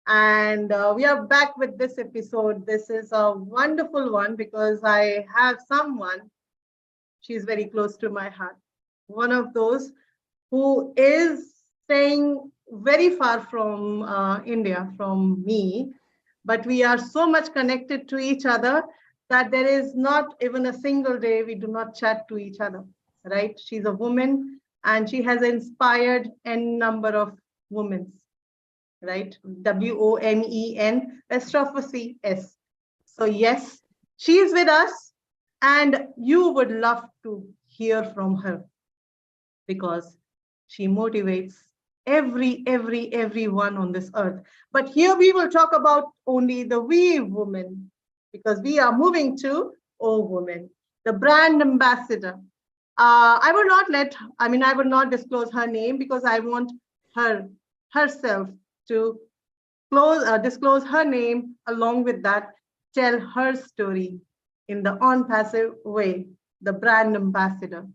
And we are back with this episode. This is a wonderful one because I have someone, she's very close to my heart. One of those who is staying very far from India, from me, but we are so much connected to each other that there is not even a single day we do not chat to each other, right? She's a woman and she has inspired n number of women, right? WOMEN, apostrophe S. So yes, she is with us and you would love to hear from her because she motivates everyone on this earth. But here we will talk about only the we women because we are moving to O women, the brand ambassador. I would not disclose her name because I want her herself to disclose her name, along with that, tell her story in the on passive way, the brand ambassador.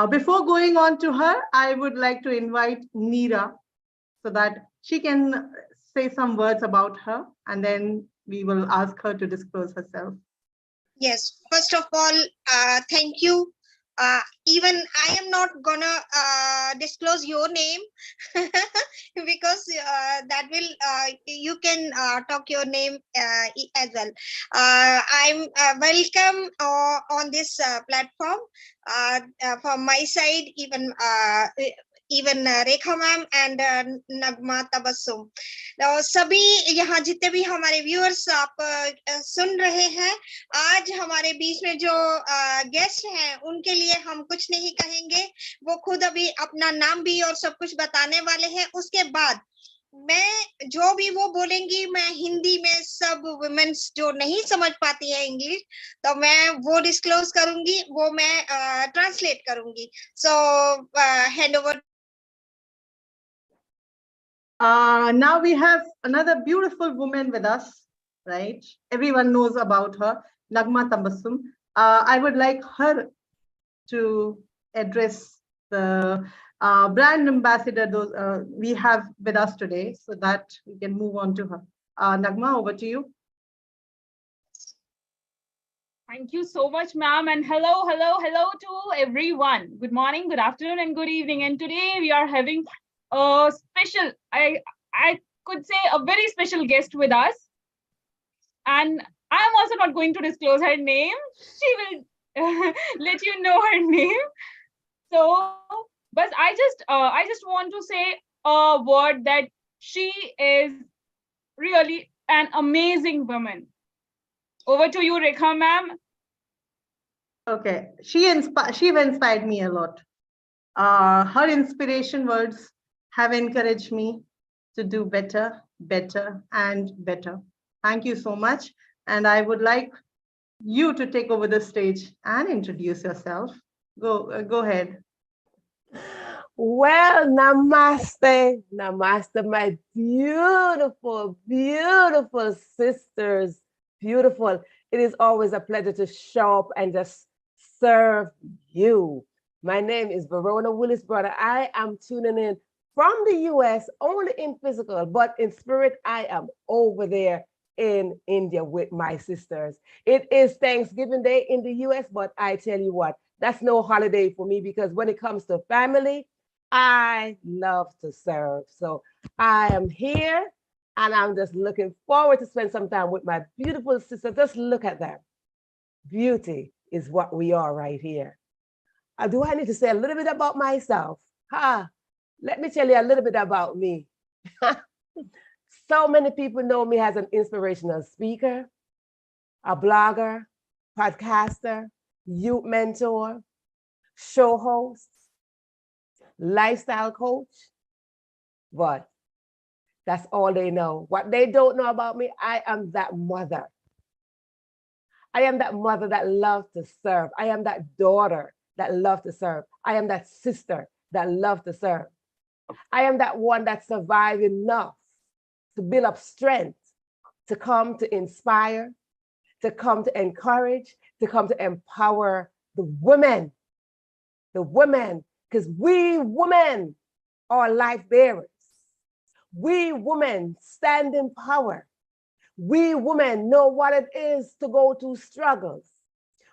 Before going on to her, I would like to invite Neera so that she can say some words about her and then we will ask her to disclose herself. Yes, first of all, thank you. Even I am not gonna disclose your name because that will you can talk your name as well. I'm welcome on this platform from my side, even Rekha ma'am and Nagma Tabassum. सभी यहाँ जितने भी हमारे viewers आप सुन रहे हैं, आज हमारे बीच में जो गेस्ट हैं उनके लिए हम कुछ नहीं कहेंगे, वो खुद अभी अपना नाम भी और सब कुछ बताने वाले हैं। उसके बाद मैं जो भी वो बोलेंगी, मैं हिंदी में सब वुमेन्स जो नहीं समझ पाती है इंग्लिश, तो मैं वो डिस्क्लोज करूंगी, वो मैं ट्रांसलेट करूंगी। सो hand over. Now we have another beautiful woman with us, right? Everyone knows about her, Nagma Tabassum. I would like her to address the brand ambassador those we have with us today so that we can move on to her. Nagma, over to you. Thank you so much, ma'am. And hello to everyone. Good morning, good afternoon, and good evening. And today we are having a special, I could say a very special guest with us. And I'm also not going to disclose her name. She will let you know her name. So, but I just want to say a word that she is really an amazing woman. Over to you, Rekha ma'am. Okay, she inspired me a lot. Her inspiration words have encouraged me to do better, and better. Thank you so much. And I would like you to take over the stage and introduce yourself. Go ahead. Well, namaste, namaste, my beautiful sisters. Beautiful. It is always a pleasure to show up and just serve you. My name is Verona Willis Brother. I am tuning in from the US, only in physical, but in spirit, I am over there in India with my sisters. It is Thanksgiving Day in the US, but I tell you what, that's no holiday for me because when it comes to family, I love to serve. So I am here and I'm just looking forward to spend some time with my beautiful sister. Just look at them. Beauty is what we are right here. Do I need to say a little bit about myself? Let me tell you a little bit about me. So many people know me as an inspirational speaker, a blogger, podcaster, youth mentor, show host, lifestyle coach, but that's all they know. What they don't know about me, I am that mother. I am that mother that loves to serve. I am that daughter that loves to serve. I am that sister that loves to serve. I am that one that survived enough to build up strength, to come to inspire, to come to encourage, to come to empower the women, because we women are life bearers. We women stand in power. We women know what it is to go through struggles.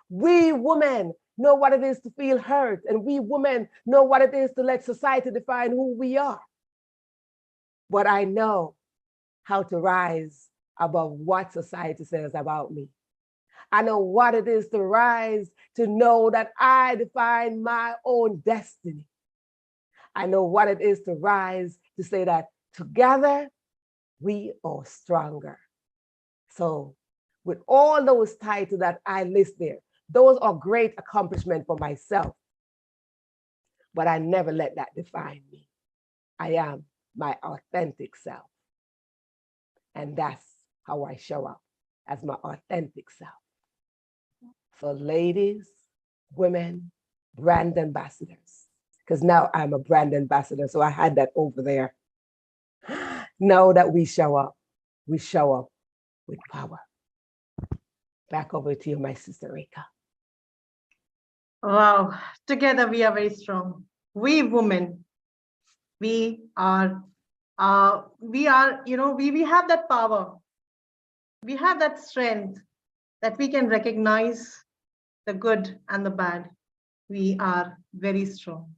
We women know what it is to feel hurt, and we women know what it is to let society define who we are. But I know how to rise above what society says about me. I know what it is to rise to know that I define my own destiny. I know what it is to rise to say that together we are stronger. So with all those titles that I list there, those are great accomplishments for myself. But I never let that define me. I am my authentic self. And that's how I show up, as my authentic self. So ladies, women, brand ambassadors, because now I'm a brand ambassador, so I had that over there. Know that we show up with power. Back over to you, my sister Reka. Wow, together we are very strong. We women, we are, we have that power. We have that strength that we can recognize the good and the bad. We are very strong.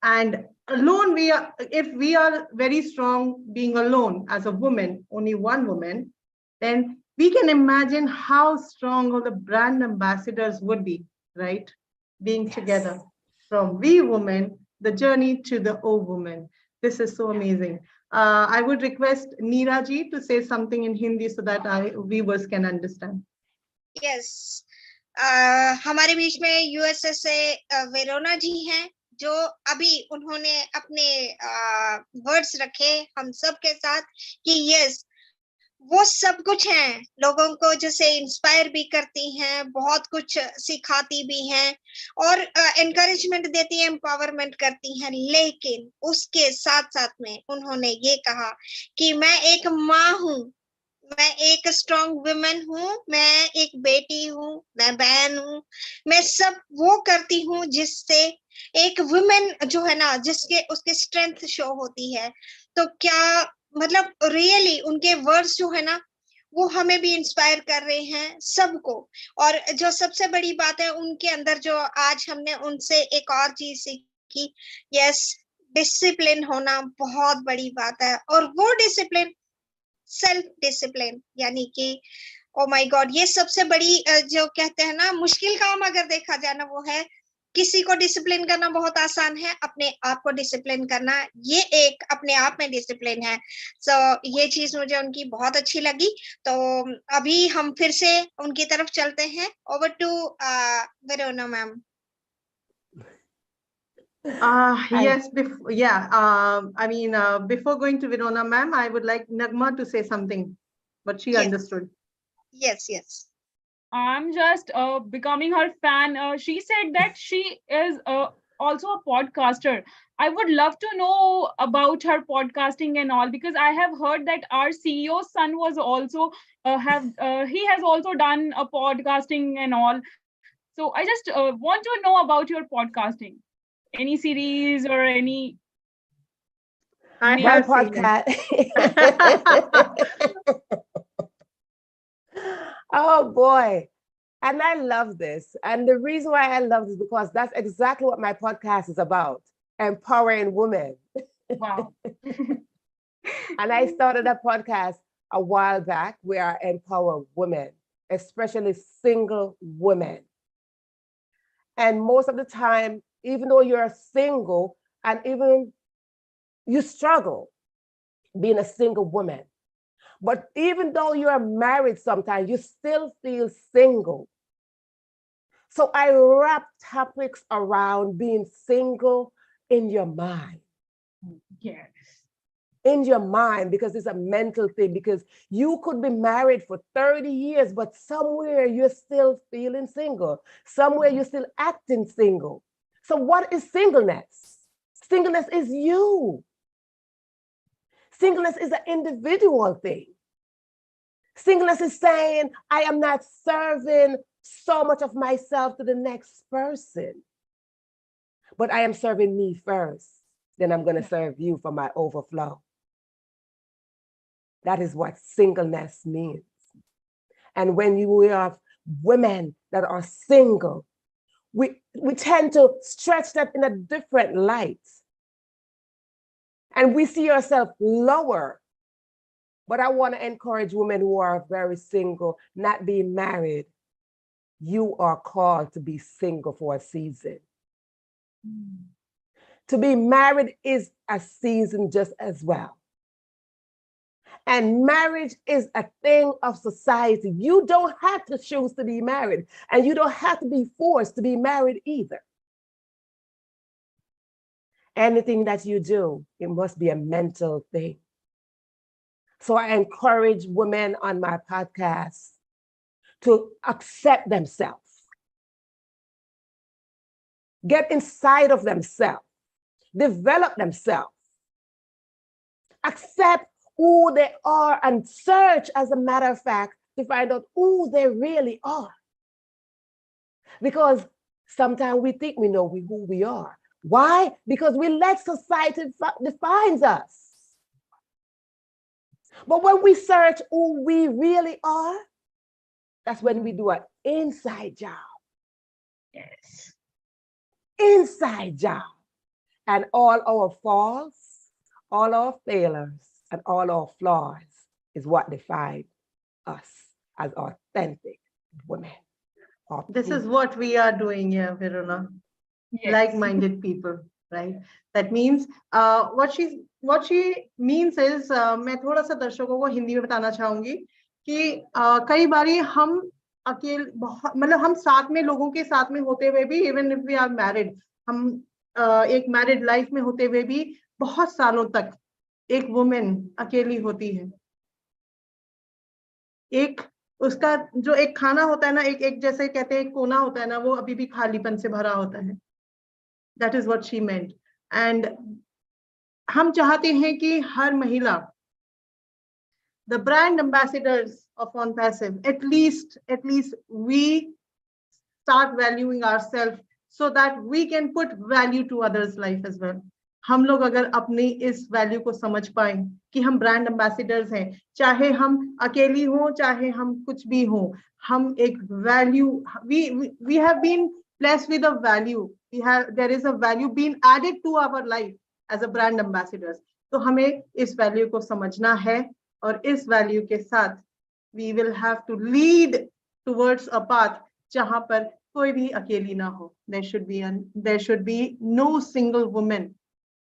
And alone, if we are very strong being alone as a woman, only one woman, then we can imagine how strong all the brand ambassadors would be, right? Being together from we women, the journey to the O woman. This is so amazing. I would request Neera ji to say something in Hindi so that our viewers can understand. Yes. हमारे बीच में USA से Verona जी हैं, जो अभी उन्होंने अपने words रखे हम सब के साथ कि यस वो सब कुछ हैं, लोगों को जैसे इंस्पायर भी करती हैं, बहुत कुछ सिखाती भी हैं और एनकरेजमेंट देती हैं, एम्पावरमेंट करती हैं, लेकिन उसके साथ साथ में उन्होंने ये कहा कि मैं एक माँ हूँ, मैं एक स्ट्रॉन्ग वुमेन हूँ, मैं एक बेटी हूँ, मैं बहन हूँ, मैं सब वो करती हूँ जिससे एक वुमेन जो है ना, जिसके उसके स्ट्रेंथ शो होती है। तो क्या मतलब रियली उनके वर्ड्स जो है ना वो हमें भी इंस्पायर कर रहे हैं सबको। और जो सबसे बड़ी बात है उनके अंदर जो आज हमने उनसे एक और चीज सीखी, यस डिसिप्लिन होना बहुत बड़ी बात है। और वो डिसिप्लिन सेल्फ डिसिप्लिन, यानी कि ओ माय गॉड, ये सबसे बड़ी जो कहते हैं ना मुश्किल काम अगर देखा जाए ना वो है, किसी को डिसिप्लिन करना बहुत आसान है, अपने आप को डिसिप्लिन करना ये एक अपने आप में डिसिप्लिन है। सो ये चीज मुझे उनकी बहुत अच्छी लगी। तो अभी हम फिर से उनकी तरफ चलते हैं। Over to Verona ma'am. Yes, before going to Verona ma'am, I would like Nagma to say something, but she understood. Yes. I'm just becoming her fan. She said that she is also a podcaster. I would love to know about her podcasting and all, because I have heard that our CEO's son was also he has also done a podcasting and all. So I just want to know about your podcasting. Any series or any? I My have seen podcast. Oh boy. And I love this. And the reason why I love this is because that's exactly what my podcast is about, empowering women. Wow. And I started a podcast a while back where I empower women, especially single women. And most of the time, even though you're single and even you struggle being a single woman, but even though you're married sometimes, you still feel single. So I wrap topics around being single in your mind. Yes. In your mind, because it's a mental thing, because you could be married for 30 years, but somewhere you're still feeling single. Somewhere you're still acting single. So what is singleness? Singleness is you. Singleness is an individual thing. Singleness is saying, I am not serving so much of myself to the next person, but I am serving me first. Then I'm going to serve you for my overflow. That is what singleness means. And when we have women that are single, we tend to stretch that in a different light. And we see ourselves lower. But I want to encourage women who are very single, not being married. You are called to be single for a season. To be married is a season just as well. And marriage is a thing of society. You don't have to choose to be married, and you don't have to be forced to be married either. Anything that you do, it must be a mental thing. So I encourage women on my podcast to accept themselves, get inside of themselves, develop themselves, accept who they are, and search, as a matter of fact, to find out who they really are. Because sometimes we think we know who we are. Why? Because we let society defines us. But when we search who we really are, that's when we do an inside job. Yes. Inside job. And all our faults, all our failures, and all our flaws is what defines us as authentic women. This is what we are doing here, Verona. Yes. Like-minded people, right? That means what she means is मैं थोड़ा सा दर्शकों को हिंदी में बताना चाहूंगी कि कई बारी हम अकेले मतलब हम साथ में लोगों के साथ में होते हुए भी, even if we are married, हम एक मैरिड लाइफ में होते हुए भी बहुत सालों तक एक वुमेन अकेली होती है. एक उसका जो एक खाना होता है ना, एक जैसे कहते हैं कोना होता है ना, वो अभी भी खालीपन से भरा होता है. That is what she meant. And हम चाहते हैं कि हर महिला, the brand ambassadors of OnPassive, at least we start valuing ourselves so that we can put value to others' life as well. हम लोग अगर अपनी इस वैल्यू को समझ पाए कि हम ब्रांड एम्बेसडर्स हैं, चाहे हम अकेली हो, चाहे हम कुछ भी हो, हम एक value, we have been blessed with a value. There is a value being added to our life as a brand ambassadors. तो हमें इस वैल्यू को समझना है, और इस वैल्यू के साथ we will have to lead towards a path जहां पर कोई भी अकेली ना हो. There should be no single woman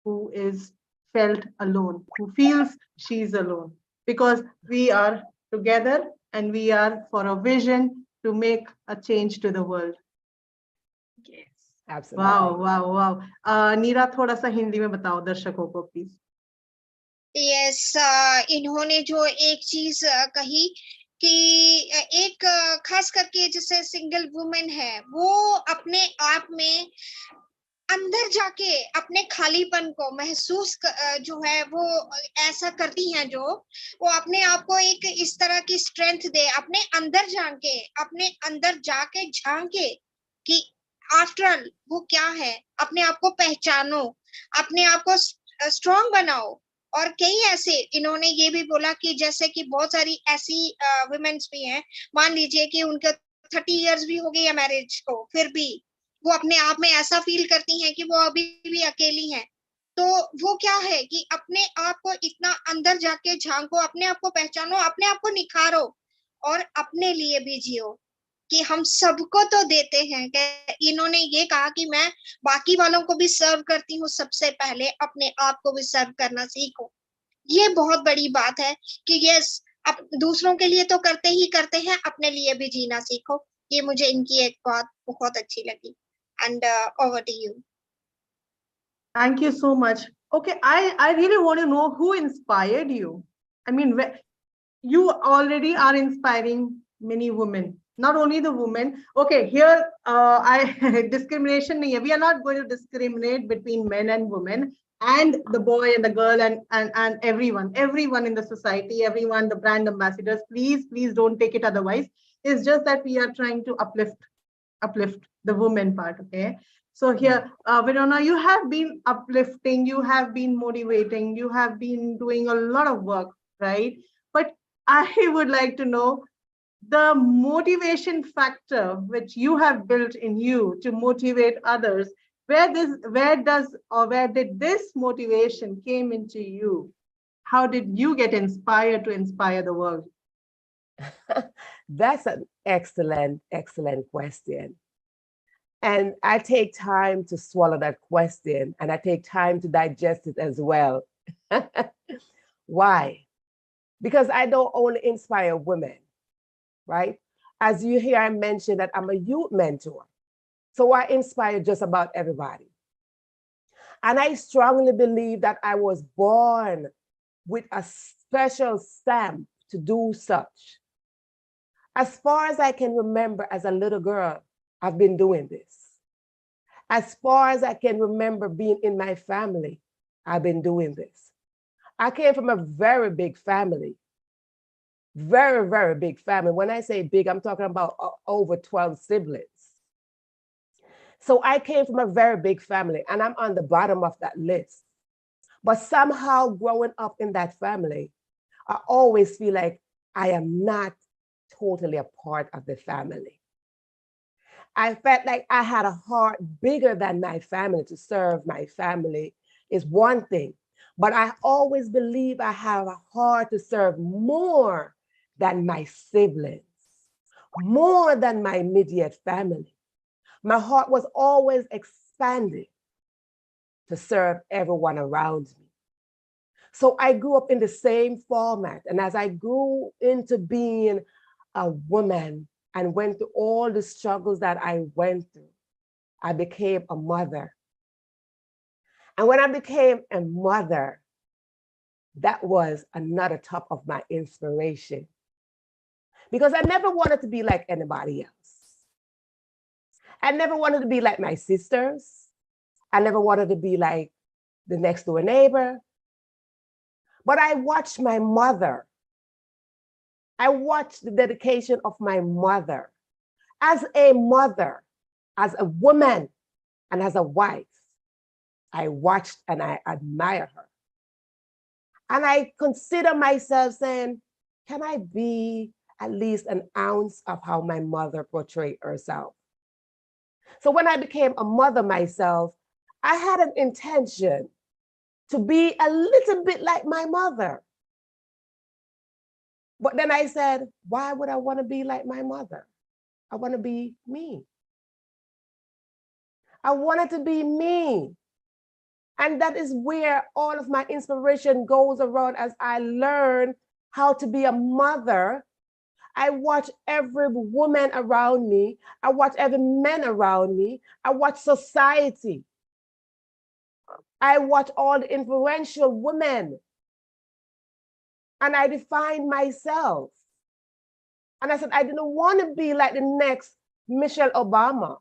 who is felt alone, who feels she's alone, because we are together and we are for a vision to make a change to the world. Yes. Absolutely. Wow. नीरा थोड़ा सा हिंदी में बताओ दर्शकों को please. Yes, इन्होंने जो एक चीज कही कि एक खास करके जैसे सिंगल वुमेन है, वो अपने आप में अंदर जाके अपने खालीपन को महसूस जो है वो ऐसा करती हैं, जो वो अपने आप को एक इस तरह की स्ट्रेंथ दे, अपने अंदर जाके झांके कि आफ्टर ऑल वो क्या है, अपने आप को पहचानो, अपने आप को स्ट्रॉन्ग बनाओ. और कई ऐसे इन्होंने ये भी बोला कि जैसे कि बहुत सारी ऐसी वुमेन्स भी हैं, मान लीजिए कि उनके 30 इयर्स भी हो गई है मैरिज को, फिर भी वो अपने आप में ऐसा फील करती हैं कि वो अभी भी अकेली हैं. तो वो क्या है कि अपने आप को इतना अंदर जाके झांको, अपने आप को पहचानो, अपने आप को निखारो और अपने लिए भी जियो कि हम सबको तो देते हैं. इन्होंने ये कहा कि मैं बाकी वालों को भी सर्व करती हूँ, सबसे पहले अपने आप को भी सर्व करना सीखो. ये बहुत बड़ी बात है कि यस, अब दूसरों के लिए तो करते हैं, अपने लिए भी जीना सीखो. ये मुझे इनकी एक बात बहुत अच्छी लगी. And over to you. Thank you so much. Okay, I really want to know who inspired you. I mean, you already are inspiring many women, not only the women. Okay, here discrimination nahi hai. We are not going to discriminate between men and women, and the boy and the girl, and everyone in the society, everyone, the brand ambassadors. Please don't take it otherwise. It's just that we are trying to uplift the women part. Okay, so here Verona, you have been uplifting, you have been motivating, you have been doing a lot of work, right? I would like to know the motivation factor which you have built in you to motivate others. Where did this motivation came into you? How did you get inspired to inspire the world? That's an excellent, excellent question. And I take time to swallow that question and I take time to digest it as well. Why? Because I don't only inspire women, right? As you hear, I mentioned that I'm a youth mentor. So I inspire just about everybody. And I strongly believe that I was born with a special stamp to do such. As far as I can remember as a little girl, I've been doing this. As far as I can remember being in my family, I've been doing this. I came from a very big family. Very, very big family. When I say big, I'm talking about over 12 siblings. So I came from a very big family and I'm on the bottom of that list. But somehow growing up in that family, I always feel like I am not totally a part of the family. I felt like I had a heart bigger than my family. To serve my family is one thing, but I always believe I have a heart to serve more than my siblings, more than my immediate family. My heart was always expanding to serve everyone around me. So I grew up in the same format. And as I grew into being a woman and went through all the struggles that I went through, I became a mother. And when I became a mother, that was another top of my inspiration. Because I never wanted to be like anybody else. I never wanted to be like my sisters. I never wanted to be like the next door neighbor. But I watched my mother. I watched the dedication of my mother. As a mother, as a woman, and as a wife, I watched and I admire her. And I consider myself saying, can I be at least an ounce of how my mother portrayed herself? So when I became a mother myself, I had an intention to be a little bit like my mother. But then I said, why would I want to be like my mother? I want to be me. I wanted to be me. And that is where all of my inspiration goes around as I learn how to be a mother. I watch every woman around me. I watch every man around me. I watch society. I watch all the influential women. And I defined myself. And I said, I didn't want to be like the next Michelle Obama.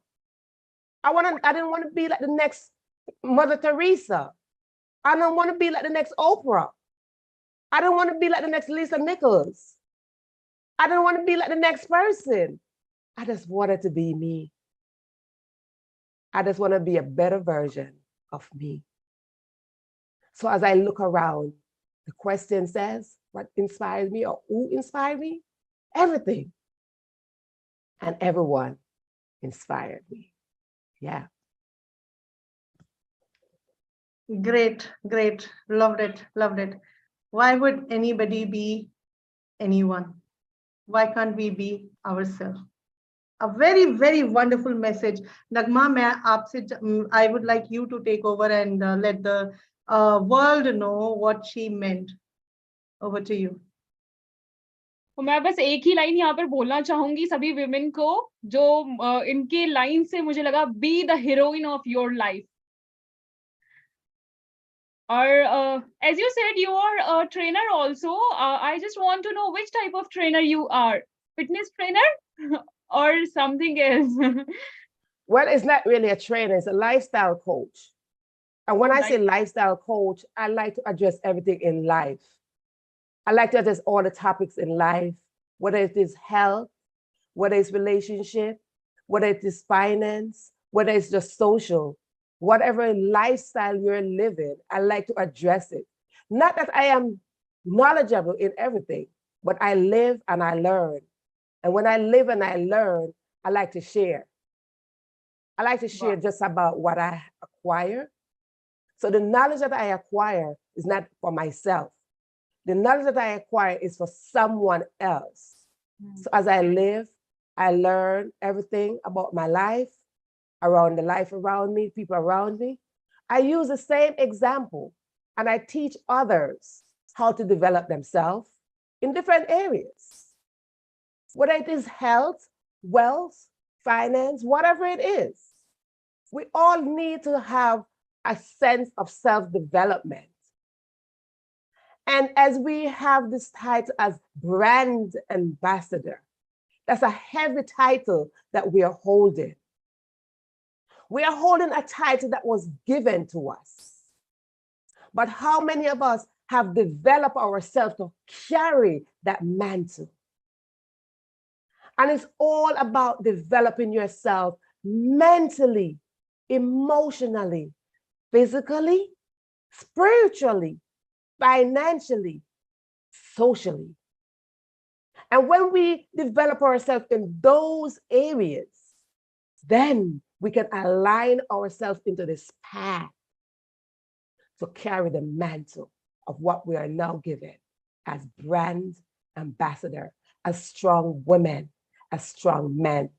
I didn't want to be like the next Mother Teresa. I don't want to be like the next Oprah. I don't want to be like the next Lisa Nichols. I don't want to be like the next person. I just wanted to be me. I just want to be a better version of me. So as I look around, the question says, what inspired me or who inspired me? Everything. And everyone inspired me. Yeah. Great, great. Loved it, loved it. Why would anybody be anyone? Why can't we be ourselves? A very, very wonderful message. Nagma, I would like you to take over and let the world know what she meant. Over to you. तो मैं बस एक ही line यहाँ पर बोलना चाहूंगी सभी women को जो इनके लाइन से मुझे लगा be the heroine of your life और as you said you are a trainer also. I just want to know which type of trainer you are. Fitness trainer or something else? Well, it's not really a trainer, it's a lifestyle coach. And when I say lifestyle coach, I like to address everything in life. I like to address all the topics in life, whether it is health, whether it's relationship, whether it is finance, whether it's just social, whatever lifestyle you're living, I like to address it. Not that I am knowledgeable in everything, but I live and I learn. And when I live and I learn, I like to share. I like to share Wow. just about what I acquire. So the knowledge that I acquire is not for myself. The knowledge that I acquire is for someone else. So as I live, I learn everything about my life, around the life around me, people around me. I use the same example and I teach others how to develop themselves in different areas. Whether it is health, wealth, finance, whatever it is, we all need to have a sense of self-development. And as we have this title as brand ambassador, that's a heavy title that we are holding. We are holding a title that was given to us. But how many of us have developed ourselves to carry that mantle? And it's all about developing yourself mentally, emotionally, physically, spiritually, financially, socially. And when we develop ourselves in those areas, then we can align ourselves into this path to carry the mantle of what we are now given as brand ambassador, as strong women, as strong men,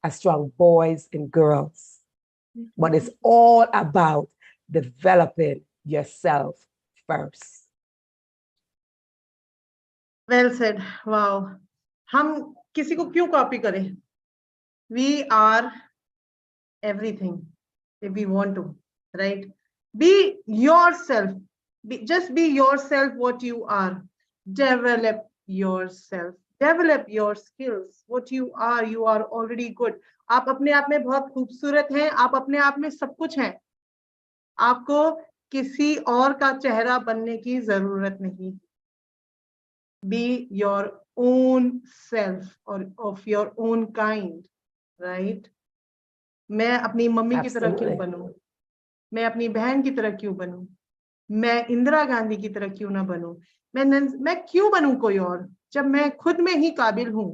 as strong boys and girls. But it's all about developing yourself first. Well said. Wow. हम किसी को क्यों copy करें? We are everything if we want to, right? Be yourself. Just be yourself what you are. Develop yourself. Develop your skills. What you are already good. आप अपने आप में बहुत खूबसूरत हैं. आप अपने आप में सब कुछ हैं. आपको किसी और का चेहरा बनने की जरूरत नहीं. Be your own self or of your own kind, right? मैं अपनी मम्मी की तरह क्यों बनूं? मैं अपनी बहन की तरह क्यों बनूं? मैं इंदिरा गांधी की तरह क्यों ना बनूं? मैं क्यों बनूं कोई और जब मैं खुद में ही काबिल हूं?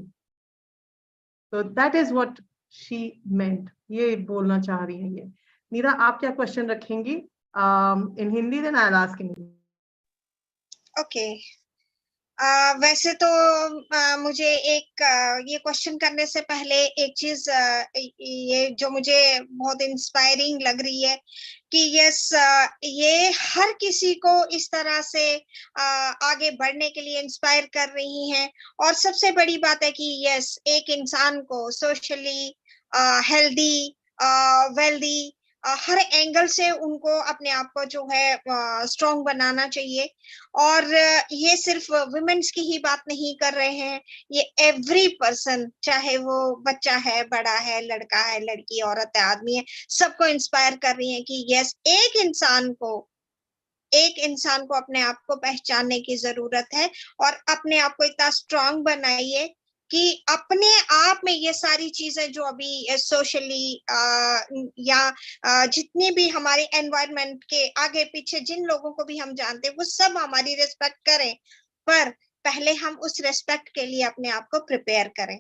So that is what she meant. ये बोलना चाह रही है ये. नीरा, आप क्या क्वेश्चन रखेंगी? In Hindi, then I'll ask in Hindi. Okay. वैसे तो मुझे एक ये क्वेश्चन करने से पहले एक चीज ये जो मुझे बहुत इंस्पायरिंग लग रही है कि यस ये हर किसी को इस तरह से आगे बढ़ने के लिए इंस्पायर कर रही हैं. और सबसे बड़ी बात है कि यस एक इंसान को सोशली हेल्दी वेल्दी हर एंगल से उनको अपने आप को जो है स्ट्रॉन्ग बनाना चाहिए. और ये सिर्फ वुमेन्स की ही बात नहीं कर रहे हैं, ये एवरी पर्सन, चाहे वो बच्चा है, बड़ा है, लड़का है, लड़की, औरत है, आदमी है, सबको इंस्पायर कर रही है कि यस एक इंसान को अपने आप को पहचानने की जरूरत है. और अपने आप को इतना स्ट्रॉन्ग बनाइए कि अपने आप में ये सारी चीजें जो अभी सोशली या जितने भी हमारे एनवायरनमेंट के आगे पीछे जिन लोगों को भी हम जानते हैं वो सब हमारी रिस्पेक्ट करें, पर पहले हम उस रिस्पेक्ट के लिए अपने आप को प्रिपेयर करें.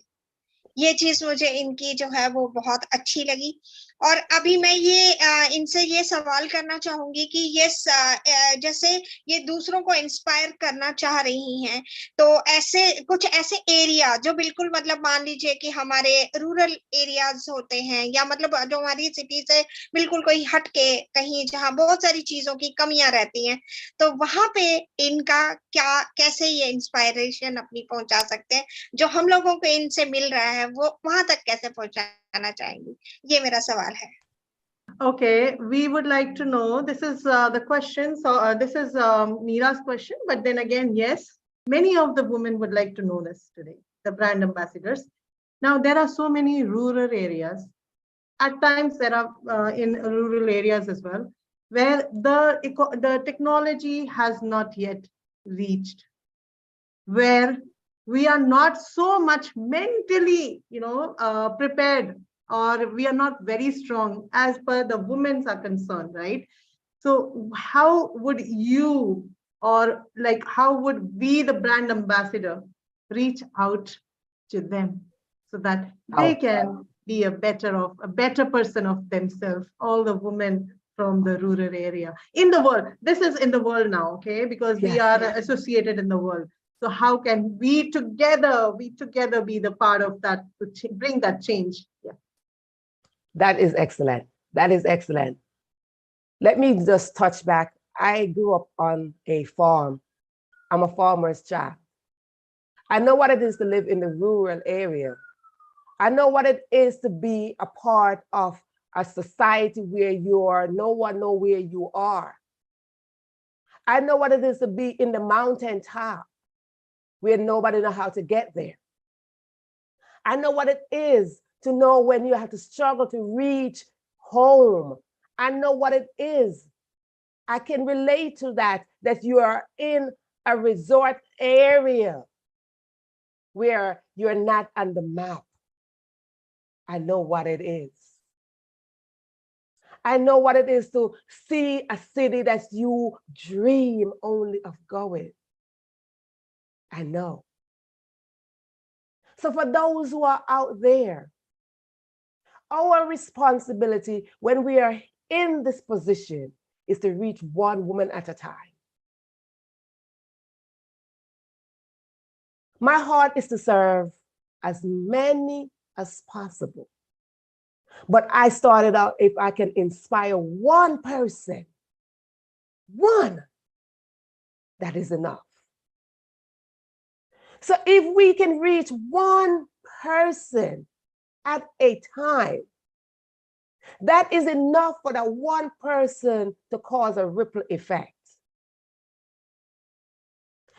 ये चीज मुझे इनकी जो है वो बहुत अच्छी लगी. और अभी मैं ये इनसे ये सवाल करना चाहूंगी कि ये जैसे ये दूसरों को इंस्पायर करना चाह रही हैं, तो ऐसे कुछ ऐसे एरिया जो बिल्कुल मतलब मान लीजिए कि हमारे रूरल एरियाज होते हैं या मतलब जो हमारी सिटी से बिल्कुल कोई हट के कहीं जहाँ बहुत सारी चीजों की कमियां रहती हैं, तो वहां पे इनका क्या कैसे ये इंस्पायरेशन अपनी पहुंचा सकते हैं, जो हम लोगों को इनसे मिल रहा है वो वहां तक कैसे पहुंचाना चाहेंगी? ये मेरा सवाल है. Okay, we would like to know, this is the question, so this is Meera's question, but then again, yes, many of the women would like to know this today, the brand ambassadors. Now, there are so many rural areas. At times, there are in rural areas as well, where the technology has not yet reached, where we are not so much mentally, prepared, or we are not very strong as per the women's are concerned, right? So how would you, or like how would we, the brand ambassador, reach out to them so that they can be a better person of themselves, all the women from the rural area in the world. This is in the world now, okay? Because we Yes. are associated in the world. So how can we together be the part of that to bring that change? Yeah. That is excellent. That is excellent. Let me just touch back. I grew up on a farm. I'm a farmer's child. I know what it is to live in the rural area. I know what it is to be a part of a society where no one know where you are. I know what it is to be in the mountaintop where nobody know how to get there. I know what it is to know when you have to struggle to reach home. I know what it is. I can relate to that you are in a resort area where you're not on the map. I know what it is. I know what it is to see a city that you dream only of going. I know. So for those who are out there, our responsibility when we are in this position is to reach one woman at a time. My heart is to serve as many as possible. But I started out, if I can inspire one person, one, that is enough. So if we can reach one person at a time, that is enough for that one person to cause a ripple effect.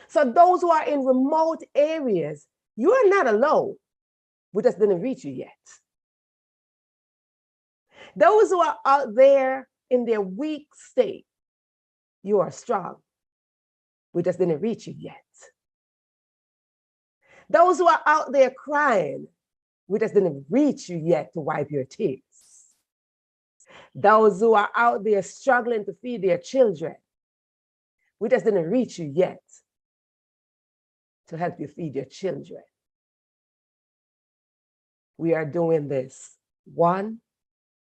So those who are in remote areas, you are not alone. We just didn't reach you yet. Those who are out there in their weak state, you are strong. We just didn't reach you yet. Those who are out there crying, we just didn't reach you yet to wipe your tears. Those who are out there struggling to feed their children, we just didn't reach you yet to help you feed your children. We are doing this one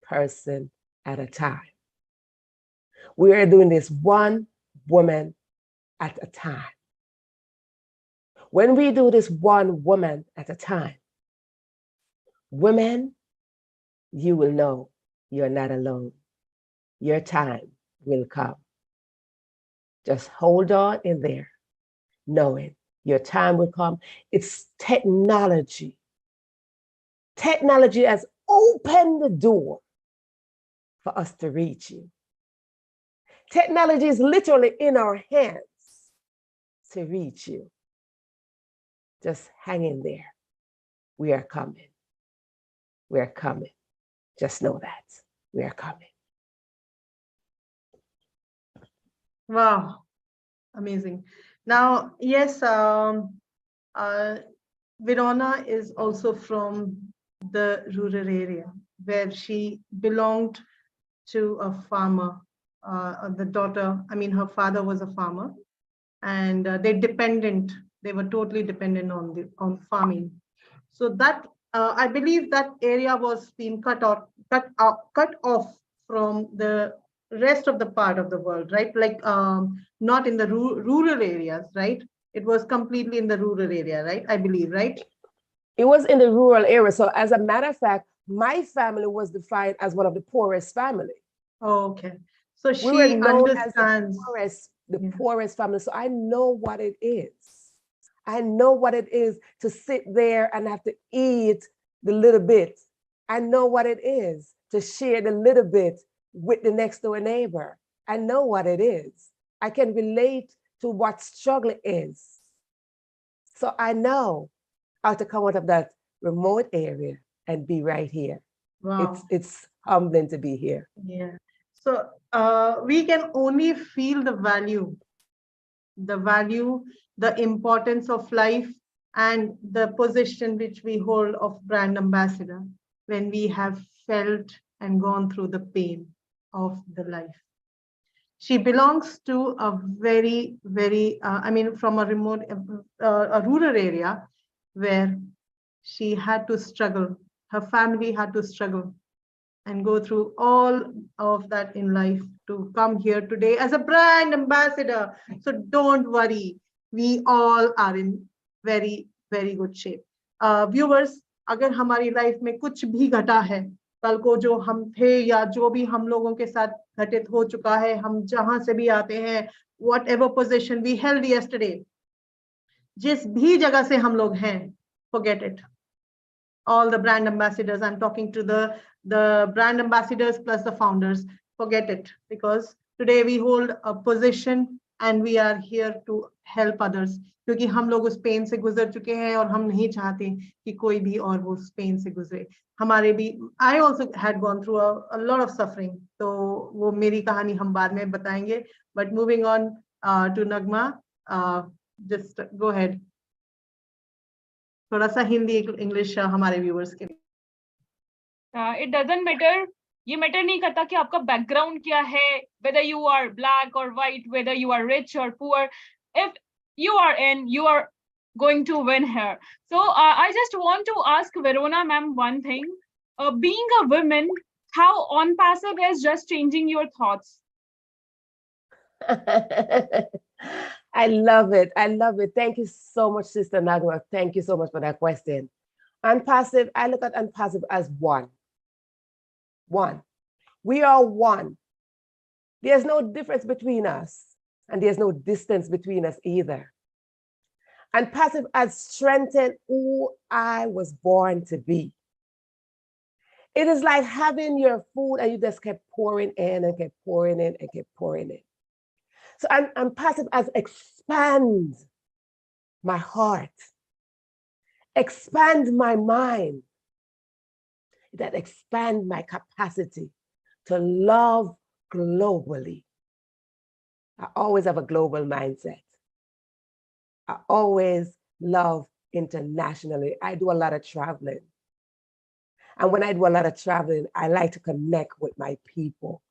person at a time. We are doing this one woman at a time. When we do this one woman at a time, women, you will know you're not alone. Your time will come. Just hold on in there, knowing your time will come. It's technology. Technology has opened the door for us to reach you. Technology is literally in our hands to reach you. Just hang in there. We are coming. We are coming. Just know that we are coming. Wow, amazing. Now, yes, Verona is also from the rural area where she belonged to a farmer. The daughter, her father was a farmer, and they were totally dependent on farming. So that I believe that area was being cut off from the rest of the part of the world, right? Like not in the rural areas, right? It was completely in the rural area, right? I believe, right? It was in the rural area. So as a matter of fact, my family was defined as one of the poorest family. Oh, okay. So We were she known understands as the poorest family. So I know what it is. I know what it is to sit there and have to eat the little bit. I know what it is to share the little bit with the next door neighbor. I know what it is. I can relate to what struggle is. So I know how to come out of that remote area and be right here. Wow. It's humbling to be here. Yeah. So we can only feel the value, the importance of life, and the position which we hold of brand ambassador when we have felt and gone through the pain of the life. She belongs to a very, very, from a remote, a rural area, where she had to struggle, her family had to struggle and go through all of that in life to come here today as a brand ambassador. So don't worry, we all are in very, very good shape. Viewers, अगर हमारी life में कुछ भी घटा है, कल को जो हम थे या जो भी हम लोगों के साथ घटित हो चुका है, हम जहां से भी आते हैं, whatever position we held yesterday, जिस भी जगह से हम लोग हैं, forget it. All the brand ambassadors, I'm talking to the brand ambassadors plus the founders, forget it, because today we hold a position and we are here to help others. क्योंकि हम लोग उस पेन से गुजर चुके हैं और हम नहीं चाहते कि कोई भी और वो उस पेन से गुजरे. हमारे भी, I also had gone through a lot of suffering. तो वो मेरी कहानी हम बाद में बताएंगे. But moving on to Nagma, just go ahead. थोड़ा सा हिंदी इंग्लिश हमारे व्यूअर्स के लिए. It doesn't matter. ये मैटर नहीं करता कि आपका बैकग्राउंड क्या है, whether you are black or white, whether you are rich or poor. If you are in, you are going to win here. So I just want to ask Verona ma'am one thing. Being a woman, how On Passive is just changing your thoughts? I love it. I love it. Thank you so much, Sister Nagma. Thank you so much for that question. Unpassive, I look at unpassive as one. One. We are one. There's no difference between us, and there's no distance between us either. Unpassive has strengthened who I was born to be. It is like having your food and you just kept pouring in and kept pouring in and kept pouring in. So unpassive has expand my heart, expand my mind, that expand my capacity to love globally. I always have a global mindset. I always love internationally. I do a lot of traveling. And when I do a lot of traveling, I like to connect with my people.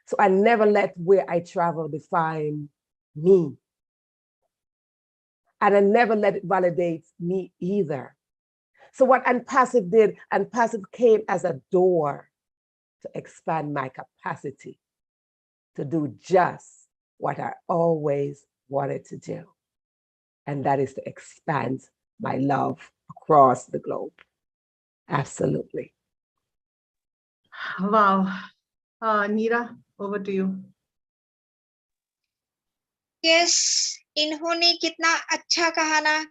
So I never let where I travel define me. And I never let it validate me either. So what Unpassive did, Unpassive came as a door to expand my capacity to do just what I always wanted to do. And that is to expand my love across the globe. Absolutely. Wow. Neera, over to you. Yes, इन्होंने कितना अच्छा कहा ना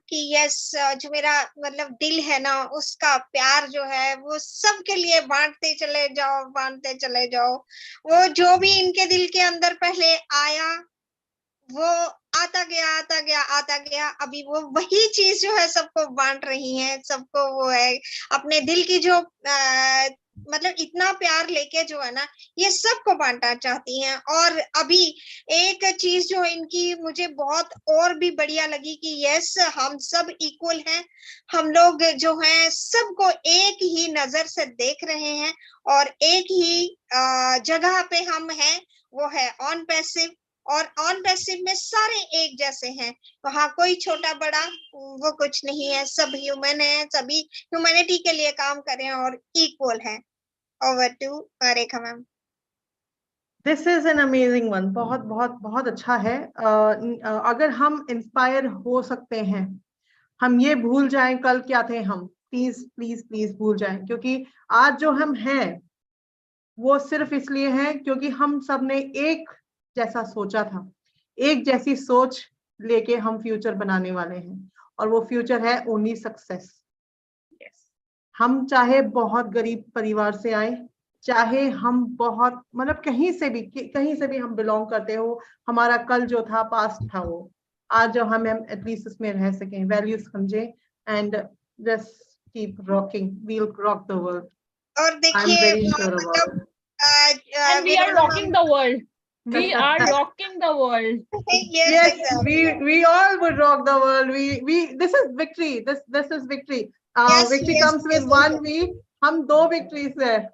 कि yes, जो मेरा मतलब दिल है ना, उसका प्यार जो है वो सबके लिए बांटते चले जाओ. वो जो भी इनके दिल के अंदर पहले आया, वो आता गया. अभी वो वही चीज जो है सबको बांट रही हैं, सबको वो है अपने दिल की जो मतलब इतना प्यार लेके जो है ना, ये सबको बांटना चाहती हैं. और अभी एक चीज जो इनकी मुझे बहुत और भी बढ़िया लगी कि यस, हम सब इक्वल हैं, हम लोग जो हैं सबको एक ही नजर से देख रहे हैं और एक ही जगह पे हम हैं, वो है ऑन पैसिव. और ऑन पैसिव में सारे एक जैसे हैं, वहां कोई छोटा बड़ा वो कुछ नहीं है, सब ह्यूमन है, सभी ह्यूमैनिटी के लिए काम कर रहे हैं और इक्वल है. Over to Rekha ma'am. This is an amazing one. बहुत बहुत बहुत अच्छा है. अगर हम इंस्पायर हो सकते हैं, हम ये भूल जाएं कल क्या थे हम, प्लीज प्लीज प्लीज भूल जाएं, क्योंकि आज जो हम हैं वो सिर्फ इसलिए है क्योंकि हम सब ने एक जैसा सोचा था, एक जैसी सोच लेके हम फ्यूचर बनाने वाले हैं, और वो फ्यूचर है ओनली सक्सेस. हम चाहे बहुत गरीब परिवार से आए, चाहे हम बहुत मतलब कहीं से भी हम बिलोंग करते हो, हमारा कल जो था पास्ट था, वो आज जो हम एटलीस्ट इसमें रह सकें, वैल्यूज समझे, and just keep rocking, we'll rock the world. और देखिए मतलब And we are rocking the world. We are rocking the world. yes, we all would rock the world. We this is victory. This is victory. Victory comes with one V. हम दो victories है.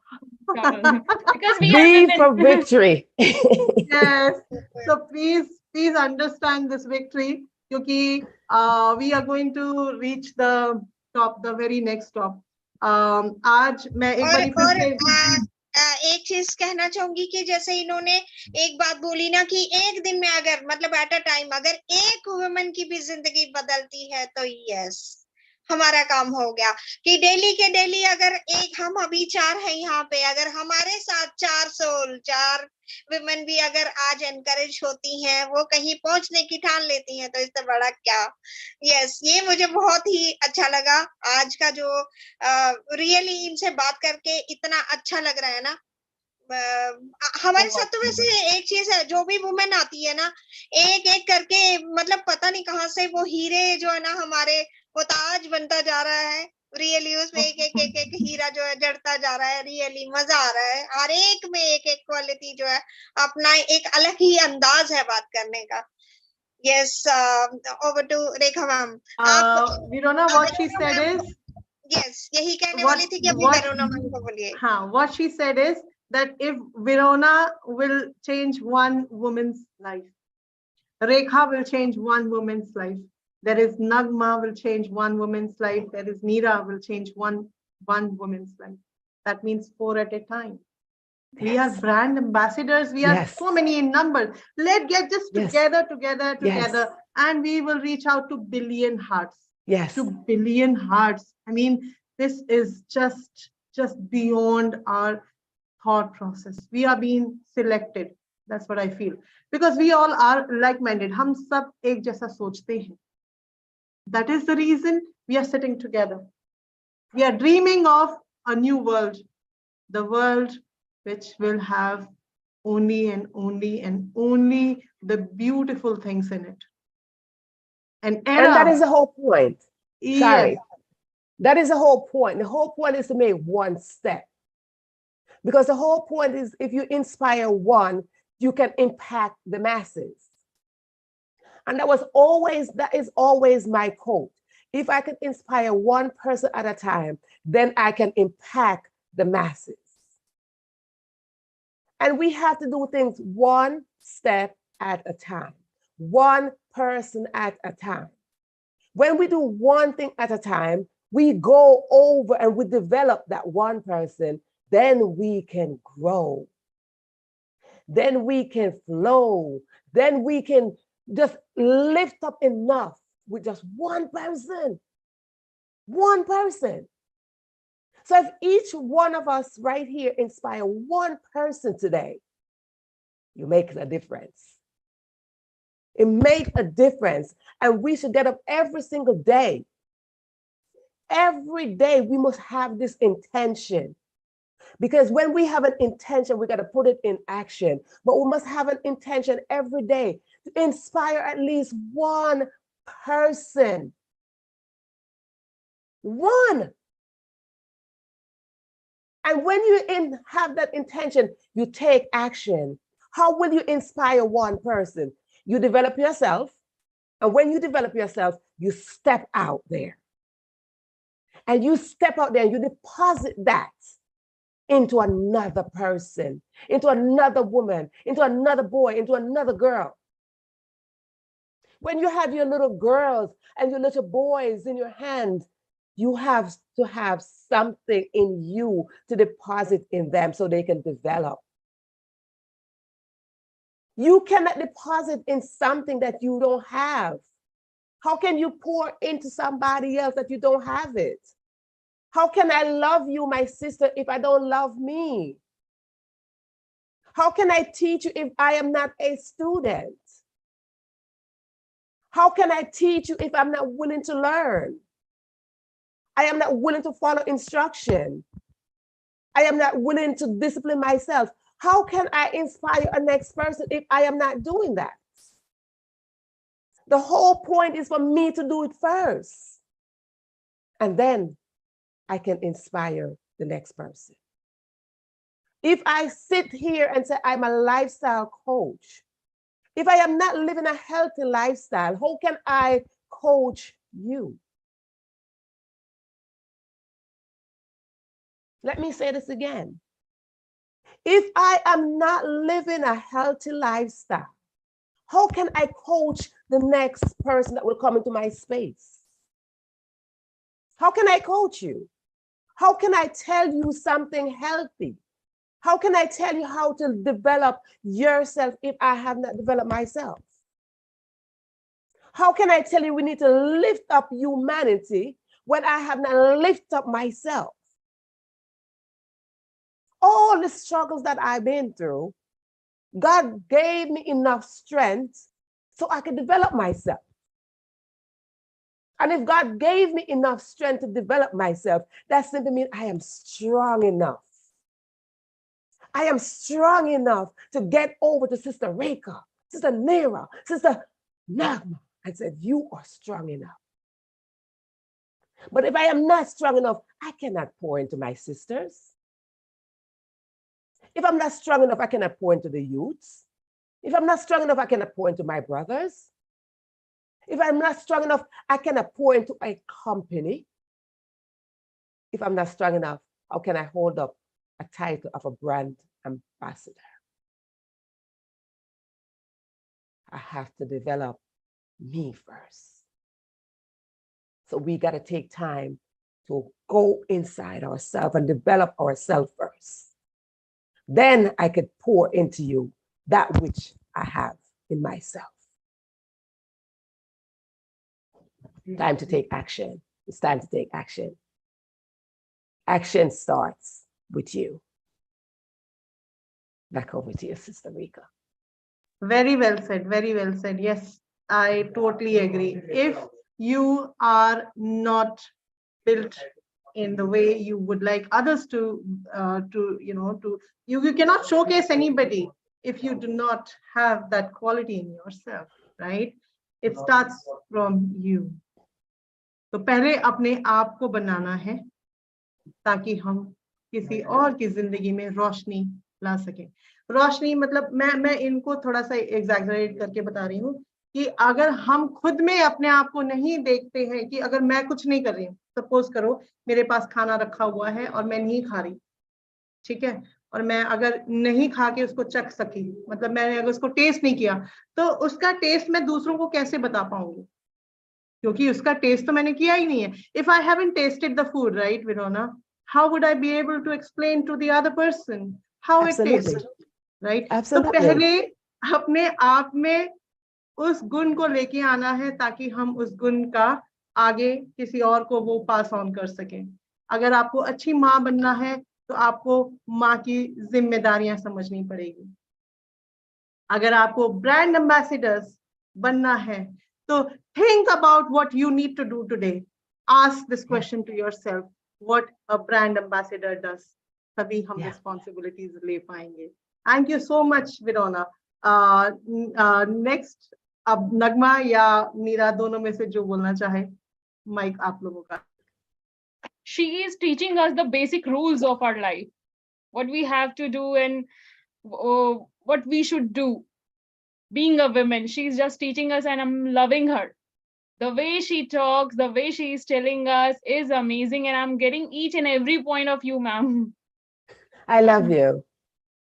Because we V are for women. victory. Yes. So please understand this victory, क्योंकि We are going to reach the top, the very next top. आज मैं एक बारी फिर से एक चीज कहना चाहूंगी कि जैसे इन्होंने एक बात बोली ना कि एक दिन में अगर मतलब एट अ टाइम अगर एक वुमेन की भी जिंदगी बदलती है तो यस हमारा काम हो गया। कि डेली के डेली अगर एक हम अभी 4 हैं यहाँ पे, अगर हमारे साथ 4 सोल 4 वुमेन भी अगर आज एनकरेज होती हैं, वो कहीं पहुंचने की ठान लेती हैं, तो इससे बड़ा क्या। यस ये मुझे बहुत ही अच्छा लगा आज का जो रियली इनसे बात करके इतना अच्छा लग रहा है ना। हमारे साथ तो वैसे एक चीज है, जो भी वुमेन आती है ना एक एक करके मतलब पता नहीं कहाँ से वो हीरे जो है ना हमारे वो ताज बनता जा रहा है। रियली उसमें एक हीरा जो है जड़ता जा रहा है। रियली मजा आ रहा है, हर एक में एक क्वालिटी जो है अपना एक अलग ही अंदाज है बात करने का। Yes over to Rekha ma'am. Virona, what she said is, yes यही कहने वाली थी कि अभी वरुणा मैम को बोलिए। हाँ, what she said is that if Virona will change one woman's life, Rekha will change one woman's life. There is Nagma will change one woman's life. There is Neera will change one woman's life. That means 4 at a time. We are Yes. brand ambassadors. We are Yes. so many in numbers. Let's get this Yes. together, and we will reach out to billion hearts. Yes. To billion hearts. I mean, this is just beyond our thought process. We are being selected. That's what I feel. Because we all are like-minded. हम सब एक जैसा सोचते हैं. That is the reason we are sitting together. We are dreaming of a new world. The world which will have only the beautiful things in it. And that is the whole point. Yes. Sorry. That is the whole point. The whole point is to make one step. Because the whole point is if you inspire one, you can impact the masses. And that is always my quote. If I can inspire one person at a time, then I can impact the masses. And we have to do things one step at a time, one person at a time. When we do one thing at a time, we go over and we develop that one person, then we can grow. Then we can flow. Then we can just lift up enough with just one person. One person. So if each one of us right here inspire one person today, you make a difference. It makes a difference. And we should get up every single day. Every day we must have this intention. Because when we have an intention, we got to put it in action. But we must have an intention every day to inspire at least one person. One. And when you have that intention, you take action. How will you inspire one person? You develop yourself. And when you develop yourself, you step out there. And you step out there and you deposit that into another person, into another woman, into another boy, into another girl. When you have your little girls and your little boys in your hand, you have to have something in you to deposit in them so they can develop. You cannot deposit in something that you don't have. How can you pour into somebody else that you don't have it? How can I love you, my sister, if I don't love me? How can I teach you if I am not a student? How can I teach you if I'm not willing to learn? I am not willing to follow instruction. I am not willing to discipline myself. How can I inspire a next person if I am not doing that? The whole point is for me to do it first. And then I can inspire the next person. If I sit here and say I'm a lifestyle coach, if I am not living a healthy lifestyle, how can I coach you? Let me say this again. If I am not living a healthy lifestyle, How can I coach the next person that will come into my space? How can I coach you? How can I tell you something healthy? How can I tell you how to develop yourself if I have not developed myself? How can I tell you we need to lift up humanity when I have not lifted up myself? All the struggles that I've been through, God gave me enough strength so I could develop myself. And if God gave me enough strength to develop myself, that simply means I am strong enough. I am strong enough to get over to Sister Reka, Sister Nera, Sister Nagma, and said, you are strong enough. But if I am not strong enough, I cannot pour into my sisters. If I'm not strong enough, I cannot pour into the youths. If I'm not strong enough, I cannot pour into my brothers. If I'm not strong enough, I cannot pour into a company. If I'm not strong enough, how can I hold up a title of a brand ambassador? I have to develop me first. So we got to take time to go inside ourselves and develop ourselves first. Then I could pour into you that which I have in myself. Time to take action. It's time to take action. Action starts with you. Back over to you, Sister Reka. Very well said. Very well said. Yes, I totally agree. If you are not built in the way you would like others to you cannot showcase anybody if you do not have that quality in yourself, right? It starts from you. तो पहले अपने आप को बनाना है ताकि हम किसी और की जिंदगी में रोशनी ला सकें। रोशनी मतलब मैं इनको थोड़ा सा एग्जैजरेट करके बता रही हूँ कि अगर हम खुद में अपने आप को नहीं देखते हैं कि अगर मैं कुछ नहीं कर रही हूँ, सपोज करो मेरे पास खाना रखा हुआ है और मैं नहीं खा रही, ठीक है, और मैं अगर नहीं खा के उसको चख सकी, मतलब मैंने अगर उसको टेस्ट नहीं किया, तो उसका टेस्ट मैं दूसरों को कैसे बता पाऊंगी, क्योंकि उसका टेस्ट तो मैंने किया ही नहीं है. If I haven't tasted the food, right, Verona, how would I be able to explain to the other person how Absolutely. it tastes, right? Absolutely. तो पहले अपने आप में उस गुण को लेके आना है ताकि हम उस गुण का आगे किसी और को वो पास ऑन कर सकें. अगर आपको अच्छी माँ बनना है तो आपको माँ की जिम्मेदारियां समझनी पड़ेगी. अगर आपको ब्रांड एम्बेसडर्स बनना है तो think about what you need to do today. Ask this question to yourself, what a brand ambassador does. तभी हम responsibilities ले पाएंगे. Thank you so much, Verona. Next, अब नगमा या मीरा दोनों में से जो बोलना चाहे, माइक आप लोगों का. She is teaching us the basic rules of our life, what we have to do and what we should do. Being a woman, she's just teaching us and I'm loving her. The way she talks, the way she is telling us is amazing and I'm getting each and every point of view, ma'am. I love you.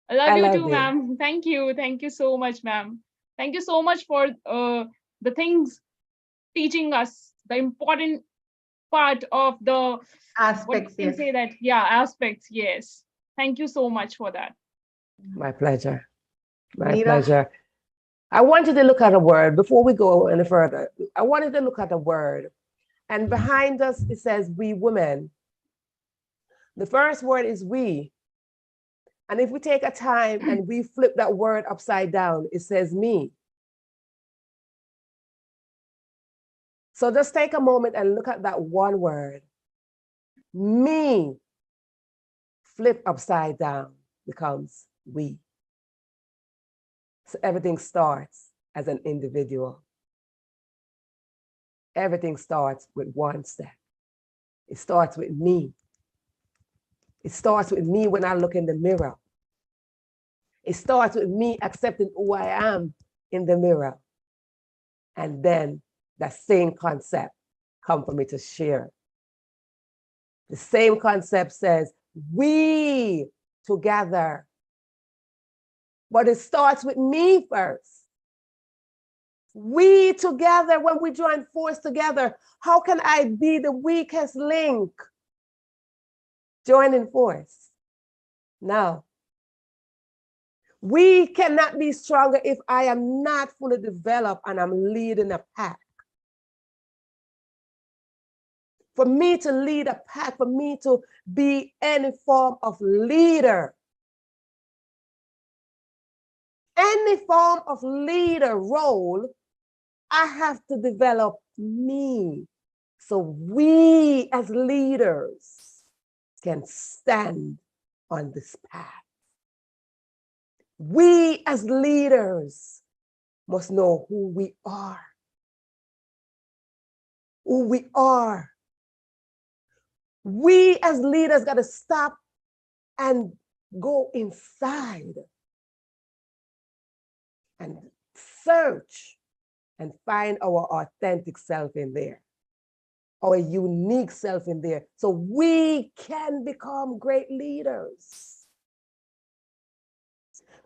I love you too, ma'am. Thank you. Thank you so much, ma'am. Thank you so much for the things teaching us, the important part of the Aspects, what you can say that, aspects, yes. Thank you so much for that. My pleasure. My Meera? pleasure. I want you to look at a word before we go any further. I wanted to look at a word, and behind us it says we women. The first word is we. And if we take a time and we flip that word upside down, it says me. So just take a moment and look at that one word. Me. Flip upside down becomes we. So everything starts as an individual. Everything starts with one step. It starts with me. It starts with me when I look in the mirror. It starts with me accepting who I am in the mirror. And then that same concept comes for me to share. The same concept says, we together. But it starts with me first. We together, when we join force together, how can I be the weakest link? Joining force. No. We cannot be stronger if I am not fully developed and I'm leading a pack. For me to lead a pack, for me to be any form of leader, any form of leader role, I have to develop me. So we as leaders can stand on this path. We as leaders must know who we are. Who we are. We as leaders got to stop and go inside and search and find our authentic self in there, our unique self in there, so we can become great leaders.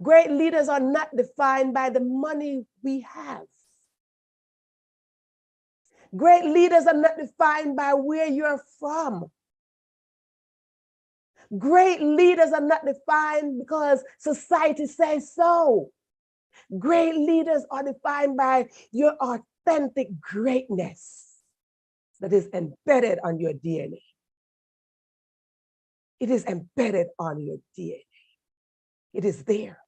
Great leaders are not defined by the money we have. Great leaders are not defined by where you're from. Great leaders are not defined because society says so. Great leaders are defined by your authentic greatness that is embedded on your DNA. It is embedded on your DNA. It is there.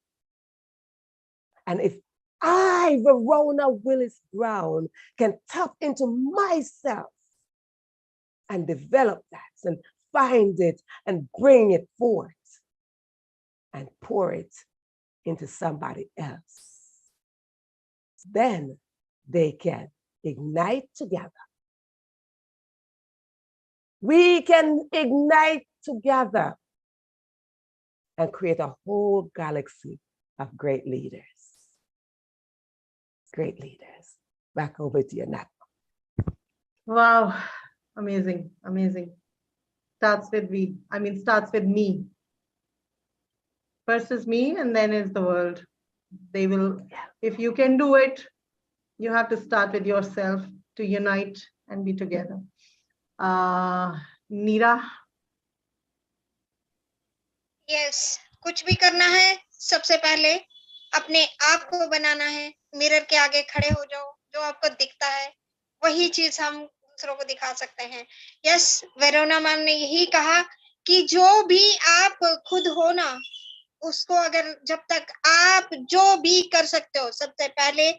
And if I, Verona Willis Brown, can tap into myself and develop that and find it and bring it forth and pour it into somebody else, then they can ignite together. We can ignite together and create a whole galaxy of great leaders. Great leaders. Back over to you, Nat. Wow, amazing, amazing. Starts with me versus me, and then is the world. They will, if you can do it, you have to start with yourself to unite and be together. Neera. Yes कुछ भी करना है सबसे पहले अपने आप को बनाना है मिरर के आगे खड़े हो जाओ जो आपको दिखता है वही चीज हम दूसरों को दिखा सकते हैं यस वेरोना मैम ने यही कहा कि जो भी आप खुद हो ना उसको अगर जब तक आप जो भी कर सकते हो सबसे पहले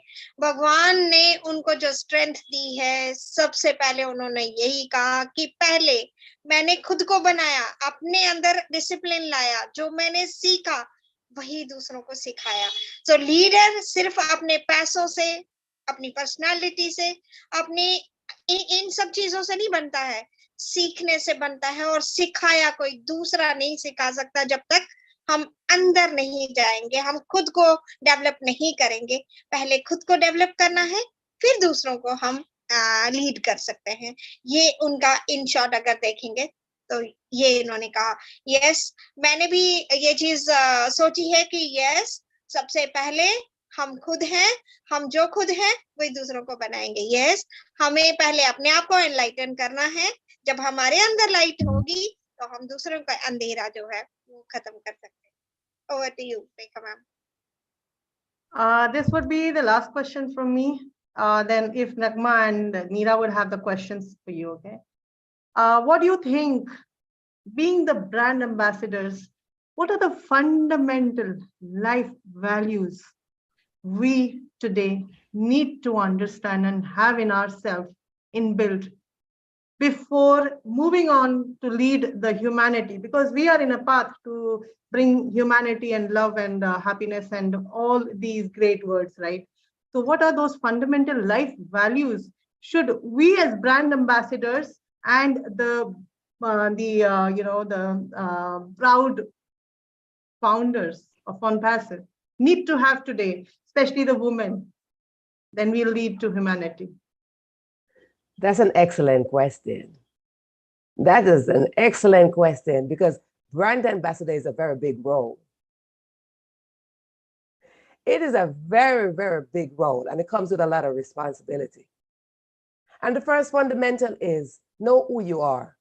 भगवान ने उनको जो स्ट्रेंथ दी है सबसे पहले उन्होंने यही कहा कि पहले मैंने खुद को बनाया अपने अंदर डिसिप्लिन लाया जो मैंने सीखा वही दूसरों को सिखाया सो लीडर सिर्फ अपने पैसों से अपनी पर्सनालिटी से अपने इन सब चीजों से नहीं बनता है सीखने से बनता है और सिखाया कोई दूसरा नहीं सिखा सकता जब तक हम अंदर नहीं जाएंगे हम खुद को डेवलप नहीं करेंगे पहले खुद को डेवलप करना है फिर दूसरों को हम लीड कर सकते हैं ये उनका इन शॉर्ट अगर देखेंगे तो ये इन्होंने कहा यस मैंने भी ये चीज सोची है कि यस सबसे पहले हम खुद हैं हम जो खुद हैं वही दूसरों को बनाएंगे यस हमें पहले अपने आप को एनलाइटन करना है जब हमारे अंदर लाइट होगी तो हम दूसरों का अंधेरा जो है वो खत्म कर सकते हैं over to you Rekha ma'am This would be the last question from me. Then if Nagma and Neera would have the questions for you, okay? What do you think, being the brand ambassadors, what are the fundamental life values we today need to understand and have in ourselves inbuilt before moving on to lead the humanity? Because we are in a path to bring humanity and love and happiness and all these great words, right? So what are those fundamental life values should we as brand ambassadors and the proud founders of OnPassive need to have today, especially the women, then we'll lead to humanity? That's an excellent question. That is an excellent question because brand ambassador is a very big role. It is a very, very big role, and it comes with a lot of responsibility. And the first fundamental is know who you are.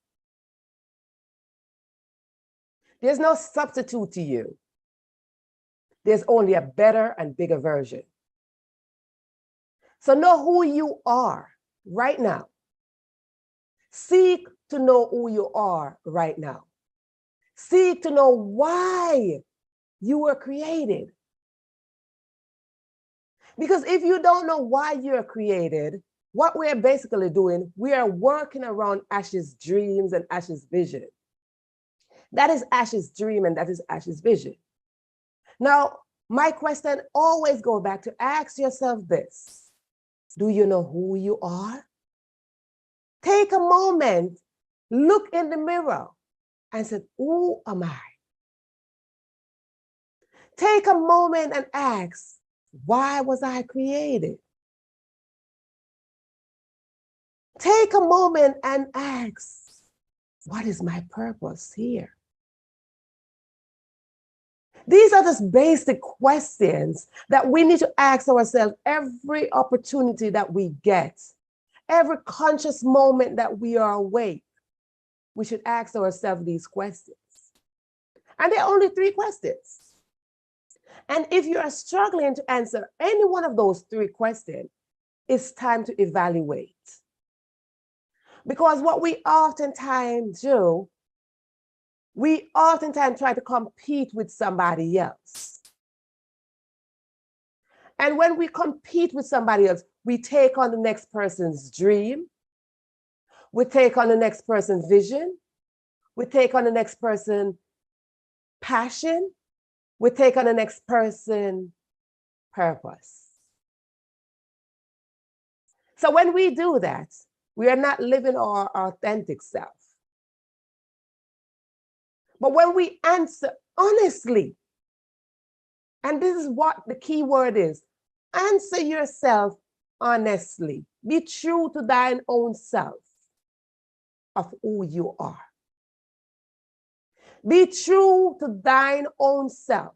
There's no substitute to you. There's only a better and bigger version. So know who you are right now. Seek to know who you are right now. Seek to know why you were created. Because if you don't know why you're created, what we're basically doing, we are working around Ash's dreams and Ash's vision. That is Ash's dream and that is Ash's vision. Now, my question always goes back to ask yourself this. Do you know who you are? Take a moment, look in the mirror and say, who am I? Take a moment and ask, why was I created? Take a moment and ask, what is my purpose here? These are just basic questions that we need to ask ourselves every opportunity that we get, every conscious moment that we are awake. We should ask ourselves these questions. And there are only 3 questions. And if you are struggling to answer any one of those 3 questions, it's time to evaluate. Because what we oftentimes do, we oftentimes try to compete with somebody else. And when we compete with somebody else, we take on the next person's dream, we take on the next person's vision, we take on the next person's passion, we take on the next person's purpose. So when we do that, we are not living our authentic self. But when we answer honestly, and this is what the key word is, answer yourself honestly. Be true to thine own self of who you are. Be true to thine own self.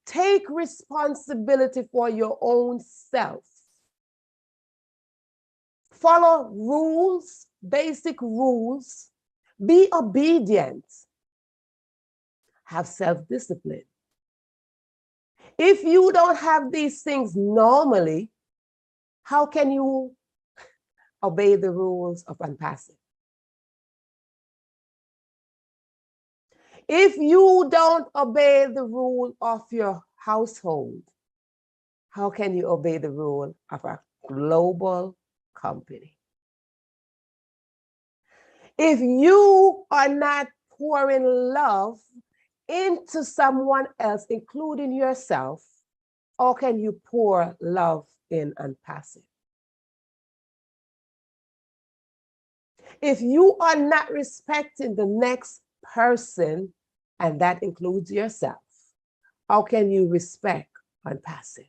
Take responsibility for your own self. Follow rules, basic rules. Be obedient. Have self-discipline. If you don't have these things normally, how can you obey the rules of unpassive? If you don't obey the rule of your household, how can you obey the rule of a global company? If you are not pouring love into someone else, including yourself, how can you pour love in unpassive? If you are not respecting the next person, and that includes yourself, how can you respect unpassive?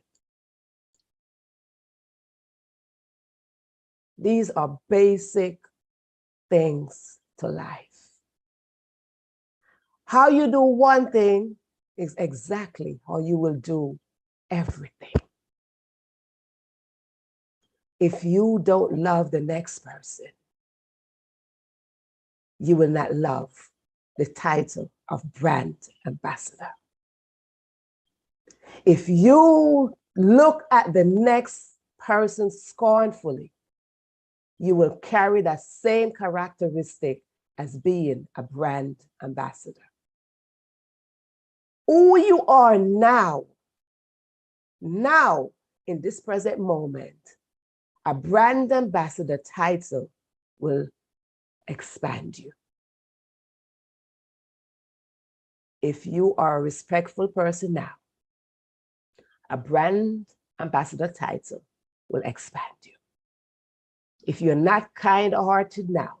These are basic things to life. How you do one thing is exactly how you will do everything. If you don't love the next person, you will not love the title of brand ambassador. If you look at the next person scornfully, you will carry that same characteristic as being a brand ambassador. Who you are now in this present moment, a brand ambassador title will expand you. If you are a respectful person now, a brand ambassador title will expand you. If you're not kind-hearted now,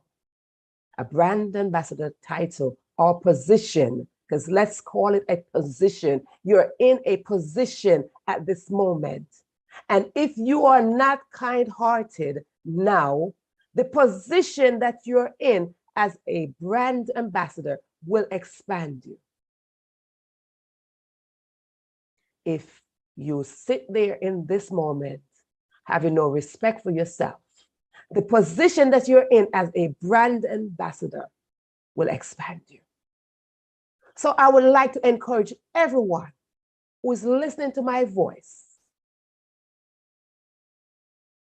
a brand ambassador title or position, because let's call it a position, you're in a position at this moment. And if you are not kind-hearted now, the position that you're in as a brand ambassador will expand you. If you sit there in this moment, having no respect for yourself, the position that you're in as a brand ambassador will expand you. So I would like to encourage everyone who is listening to my voice,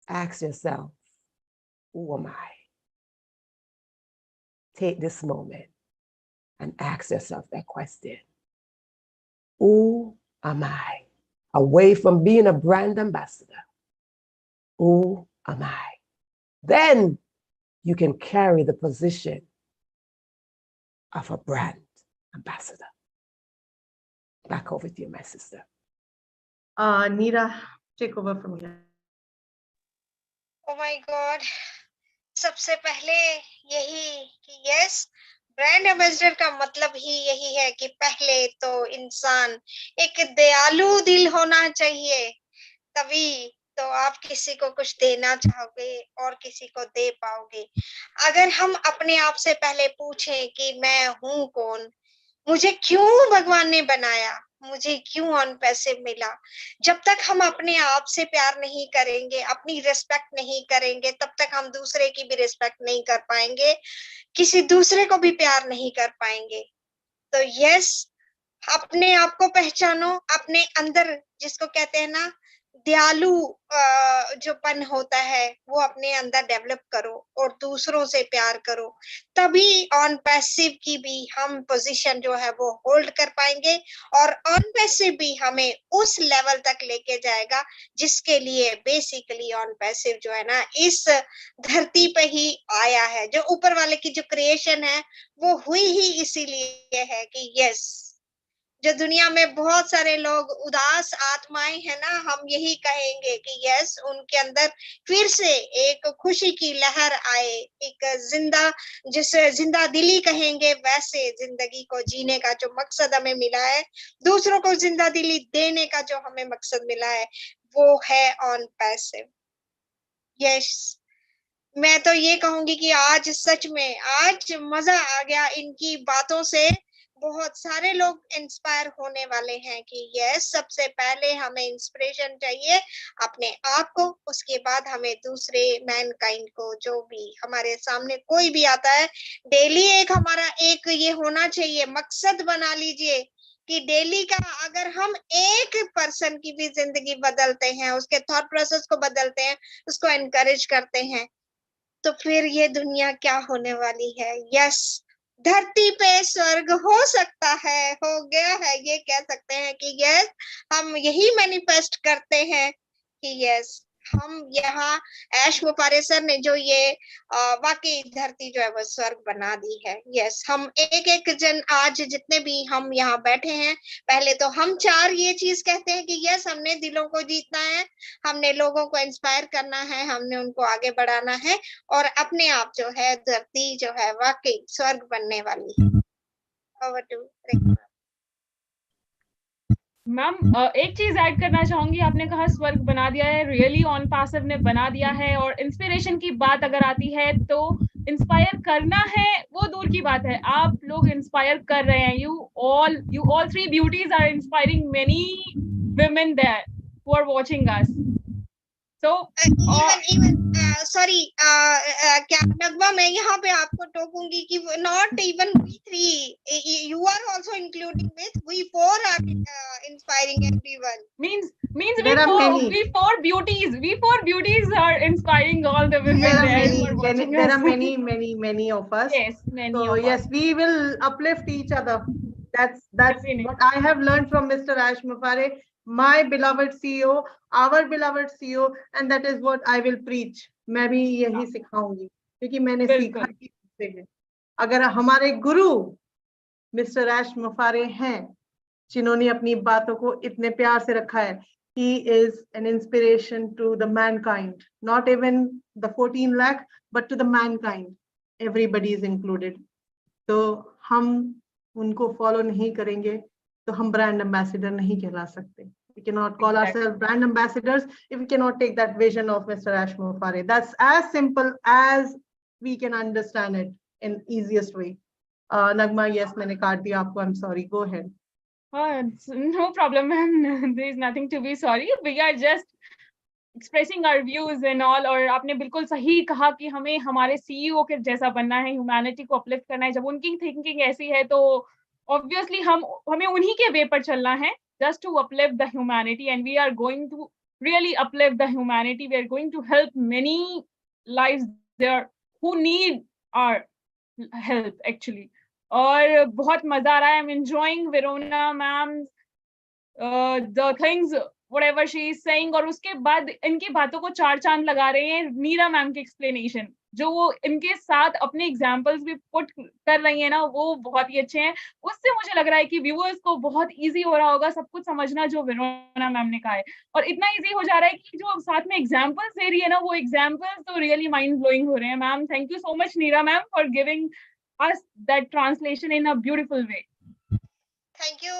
ask yourself, who am I? Take this moment and ask yourself that question. Who am I? Away from being a brand ambassador, who am I? Then you can carry the position of a brand ambassador. Back over to you, my sister. Neera, take over from here. Oh my God. सबसे पहले यही कि yes, brand ambassador का मतलब ही यही है कि पहले तो इंसान एक दयालु दिल होना चाहिए, तभी तो आप किसी को कुछ देना चाहोगे और किसी को दे पाओगे। अगर हम अपने आप से पहले पूछें कि मैं हूं कौन, मुझे क्यों भगवान ने बनाया, मुझे क्यों ऑन पैसे मिला, जब तक हम अपने आप से प्यार नहीं करेंगे, अपनी रिस्पेक्ट नहीं करेंगे, तब तक हम दूसरे की भी रिस्पेक्ट नहीं कर पाएंगे, किसी दूसरे को भी प्यार नहीं कर पाएंगे। तो यस, अपने आप को पहचानो, अपने अंदर जिसको कहते हैं ना दयालु जो पन होता है वो अपने अंदर डेवलप करो और दूसरों से प्यार करो, तभी ऑन पैसिव की भी हम पोजीशन जो है वो होल्ड कर पाएंगे और ऑन पैसिव भी हमें उस लेवल तक लेके जाएगा जिसके लिए बेसिकली ऑन पैसिव जो है ना इस धरती पे ही आया है। जो ऊपर वाले की जो क्रिएशन है वो हुई ही इसीलिए है कि यस, जो दुनिया में बहुत सारे लोग उदास आत्माएं हैं ना, हम यही कहेंगे कि यस, उनके अंदर फिर से एक खुशी की लहर आए, एक जिसे जिंदा दिली कहेंगे, वैसे जिंदगी को जीने का जो मकसद हमें मिला है, दूसरों को जिंदा दिली देने का जो हमें मकसद मिला है, वो है ऑन पैसिव। यस, मैं तो ये कहूंगी कि आज सच में आज मजा आ गया इनकी बातों से। बहुत सारे लोग इंस्पायर होने वाले हैं कि यस, सबसे पहले हमें इंस्पिरेशन चाहिए अपने आप को, उसके बाद हमें दूसरे मैनकाइंड को, जो भी हमारे सामने कोई भी आता है, डेली एक हमारा एक ये होना चाहिए, मकसद बना लीजिए कि डेली का अगर हम एक पर्सन की भी जिंदगी बदलते हैं, उसके थॉट प्रोसेस को बदलते हैं, उसको एनकरेज करते हैं, तो फिर ये दुनिया क्या होने वाली है। यस, धरती पे स्वर्ग हो सकता है, हो गया है, ये कह सकते हैं कि यस, हम यही मैनिफेस्ट करते हैं कि यस, हम यहाँ ऐश मुफारे सर ने जो ये वाकई धरती जो है वो स्वर्ग बना दी है। यस, हम एक एक जन आज जितने भी हम यहाँ बैठे हैं, पहले तो हम चार ये चीज कहते हैं कि यस, हमने दिलों को जीतना है, हमने लोगों को इंस्पायर करना है, हमने उनको आगे बढ़ाना है और अपने आप जो है धरती जो है वाकई स्वर्ग बनने वाली है। Over to Rekha. मैम एक चीज ऐड करना चाहूंगी, आपने कहा स्वर्ग बना दिया है, रियली ऑन पैसिव ने बना दिया है। और इंस्पिरेशन की बात अगर आती है तो इंस्पायर करना है वो दूर की बात है, आप लोग इंस्पायर कर रहे हैं। You all three beauties are inspiring many women there who are watching us. So even sorry, क्या नगमा, मैं यहाँ पे आपको टोकूंगी कि not even we three, you are also including with, we four are inspiring everyone. means There are many. we four beauties are inspiring all the women There are there who many, are watching there us. are many of us. Yes, many So of yes, us. we will uplift each other. That's Definitely. what I have learned from Mr. Ash Mufare, my beloved CEO, our beloved CEO, and that is what I will preach. मैं भी यही सिखाऊंगी क्योंकि मैंने सीखा बिल्कुल। ही उससे है। अगर हमारे गुरु मिस्टर ऐश मुफारे हैं, जिन्होंने अपनी बातों को इतने प्यार से रखा है, he is an inspiration to the mankind, not even the 14 lakh, but to the mankind. Everybody is included. तो हम उनको फॉलो नहीं करेंगे तो हम ब्रांड एम्बेसडर नहीं कहला सकते. We cannot call ourselves brand ambassadors if we cannot take that vision of Mr. Ash Mufare. That's as simple as we can understand it in easiest way. Nagma, yes, मैंने काट दिया आपको. I'm sorry. Go ahead. No problem, ma'am. There is nothing to be sorry. We are just expressing our views and all. और आपने बिल्कुल सही कहा कि हमें हमारे सीईओ के जैसा बनना है, ह्यूमैनिटी को अपलिफ्ट करना है। जब उनकी थिंकिंग ऐसी है तो ऑब्वियसली हमें उन्हीं के वे पर चलना है, just to uplift the humanity, and we are going to really uplift the humanity. We are going to help many lives there who need our help actually. और बहुत मजा आ रहा है. I'm enjoying Verona ma'am the things whatever she is saying, और उसके बाद इनकी बातों को चार चांद लगा रहे हैं नीरा मैम के एक्सप्लेनेशन, जो वो इनके साथ अपने एग्जांपल्स भी पुट कर रही है ना, वो बहुत ही अच्छे हैं. उससे मुझे लग रहा है कि व्यूअर्स को बहुत इजी हो रहा होगा सब कुछ समझना जो वेरोना मैम ने कहा है. और इतना इजी हो जा रहा है कि जो साथ में एग्जांपल्स दे रही है ना, वो एग्जांपल्स तो रियली माइंड ब्लोइंग हो रहे हैं. Ma'am thank you so much Neera ma'am for giving us that translation in a beautiful way. Thank you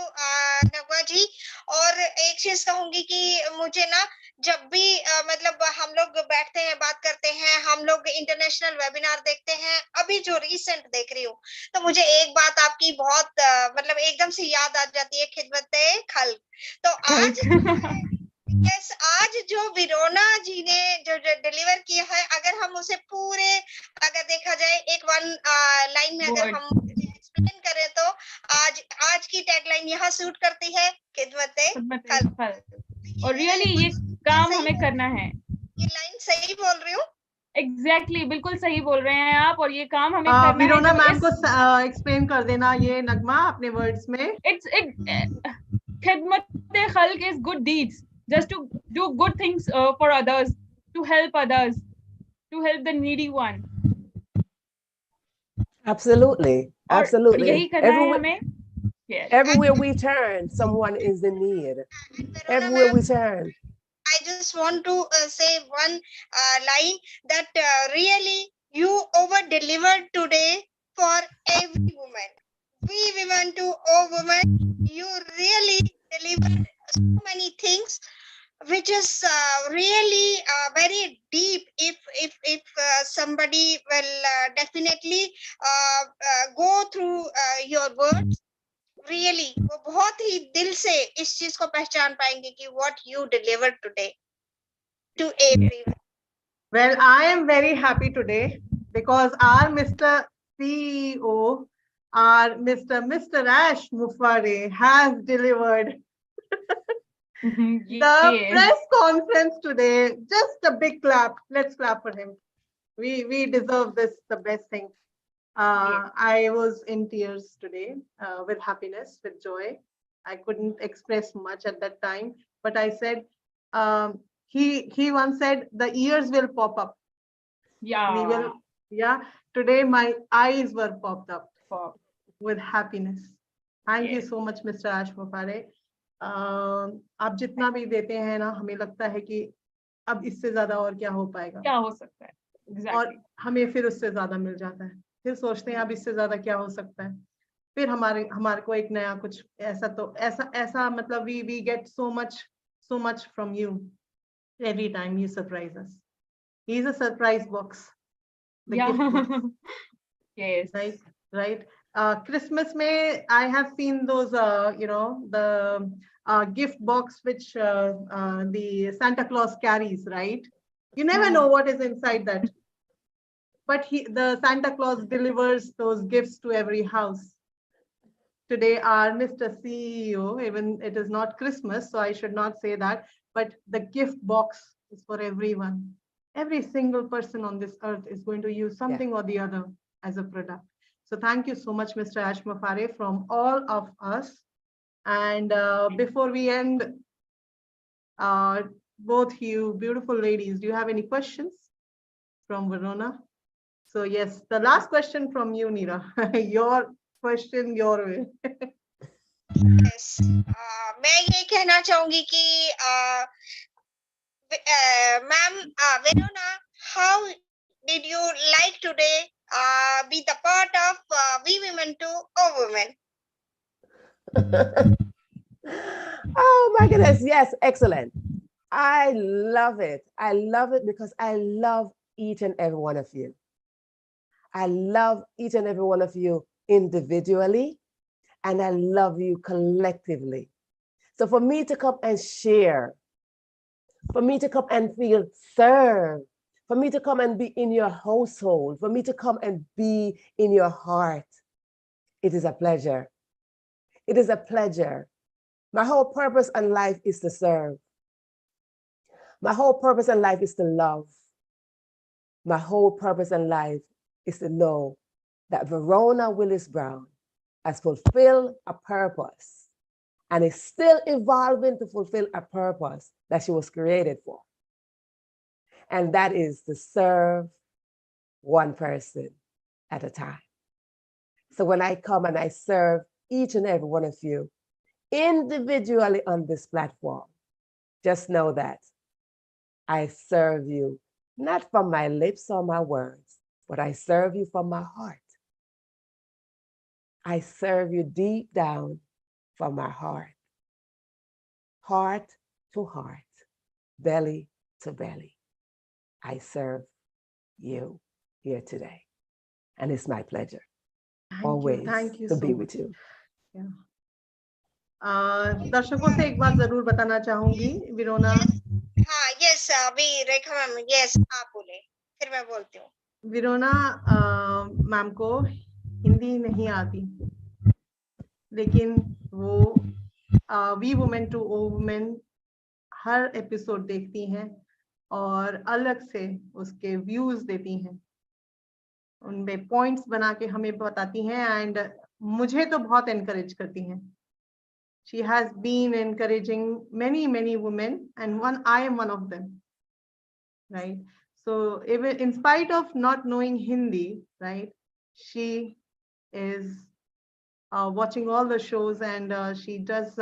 Nagma ji. और एक चीज कहूंगी कि मुझे ना जब भी मतलब हम लोग बैठते हैं बात करते हैं, हम लोग इंटरनेशनल वेबिनार देखते हैं, अभी जो रिसेंट देख रही हूँ, तो मुझे एक बात आपकी बहुत मतलब एकदम से याद आ जाती है, खिदमत खल्क. तो आज यस, आज जो विरोना जी ने जो डिलीवर किया है, अगर हम उसे पूरे अगर देखा जाए एक वन लाइन में अगर हम एक्सप्लेन करें तो आज की टैगलाइन यहाँ सूट करती है, खिदमत खल्क. और रियली ये काम हमें करना है. ये लाइन सही बोल रही हूँ? एग्जैक्टली बिल्कुल सही बोल रहे हैं आप, और ये काम हमें करना है. विरोना मैम को एक्सप्लेन कर देना ये नगमा अपने वर्ड्स में. खिदमत खल्क is good deeds, just to do good things for others, to help others, to help the needy one. Absolutely, absolutely. यही करना है हमें. Yes. Everywhere we turn, someone is in need. Everywhere we turn. I just want to say one line that really you over-delivered today for every woman. We women to all women, you really delivered so many things, which is really very deep. If somebody will definitely go through your words, really वो बहुत ही दिल से इस चीज को पहचान पाएंगे कि what you delivered today to everyone. Well, I am very happy today because our Mr. CEO, our Mr. Ash Mufare has delivered the press conference today. Just a big clap. Let's clap for him. We deserve this, the best thing. I was in tears today with happiness, with joy. I couldn't express much at that time, but I said, he once said, the ears will pop up. Yeah. We will, yeah. Today my eyes were popped up with happiness. Thank you so much, Mr. Ash Mufare. आप जितना भी देते हैं ना, हमें लगता है कि अब इससे ज्यादा और क्या हो पाएगा, क्या हो सकता है. Exactly. और हमें फिर उससे ज्यादा मिल जाता है. फिर सोचते हैं अब इससे ज्यादा क्या हो सकता है, फिर हमारे को एक नया कुछ ऐसा मतलब we get so much from you every time you surprise us. He's a surprise box. The gift box. Yes. Right. Christmas May, I have seen those the gift box which the Santa Claus carries, right? You never know what is inside that. But the Santa Claus delivers those gifts to every house. Today, our Mr. CEO, even it is not Christmas, so I should not say that, but the gift box is for everyone. Every single person on this earth is going to use something or the other as a product. So thank you so much, Mr. Ash Mufare, from all of us. And before we end, both you beautiful ladies, do you have any questions from Verona? So yes, the last question from you, Neera. Your question, your way. Yes. मैं ये कहना चाहूंगी कि ma'am, Verona, how did you like today be the part of We Women to All Women? Oh my goodness, yes, excellent. I love it. I love it because I love each and every one of you. I love each and every one of you individually. and I love you collectively. So for me to come and share, for me to come and feel served, for me to come and be in your household, for me to come and be in your heart, it is a pleasure. It is a pleasure. My whole purpose in life is to serve. My whole purpose in life is to love. My whole purpose in life is to know that Verona Willis Brown has fulfilled a purpose and is still evolving to fulfill a purpose that she was created for. And that is to serve one person at a time. So when I come and I serve each and every one of you individually on this platform, just know that I serve you not from my lips or my words, but I serve you from my heart. I serve you deep down from my heart. Heart to heart, belly to belly. I serve you here today. And it's my pleasure always thank you to so be much. with you. दर्शकों से एक बात जरूर बताना चाहूंगी विरोना. हाँ, yes, अभी रेखा ma'am, yes, आप बोले, फिर मैं बोलती हूँ. विरोना मैम को हिंदी नहीं आती, लेकिन वो वी वुमेन टू ओ वुमेन हर एपिसोड देखती हैं और अलग से उसके व्यूज देती हैं, उनमें पॉइंट्स बना के हमें बताती हैं एंड मुझे तो बहुत एनकरेज करती हैं. She has been encouraging many women and I am one of them, right? So even in spite of not knowing Hindi, right, she is watching all the shows and she does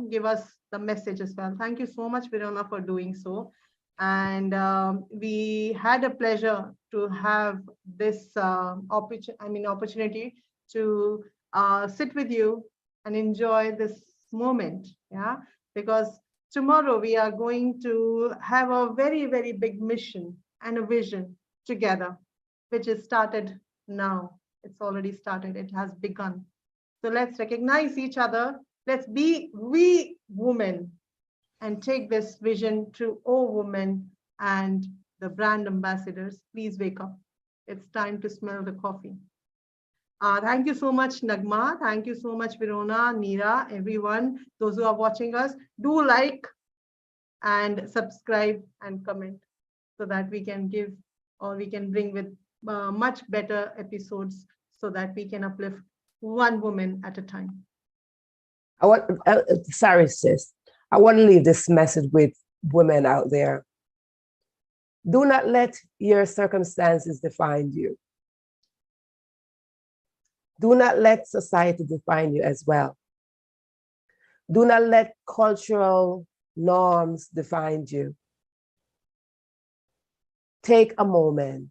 give us the message as well. Thank you so much, Verona, for doing so. And we had a pleasure to have this opportunity to sit with you and enjoy this moment, yeah, because tomorrow we are going to have a very big mission and a vision together, which is started now. It's already started, it has begun. So let's recognize each other, let's be we women and take this vision to all women and the brand ambassadors. Please wake up, it's time to smell the coffee. Thank you so much, Nagma. Thank you so much, Verona, Neera, everyone. Those who are watching us, do like and subscribe and comment so that we can give or we can bring with much better episodes so that we can uplift one woman at a time. Sorry, sis. I want to leave this message with women out there. Do not let your circumstances define you. Do not let society define you as well. Do not let cultural norms define you. Take a moment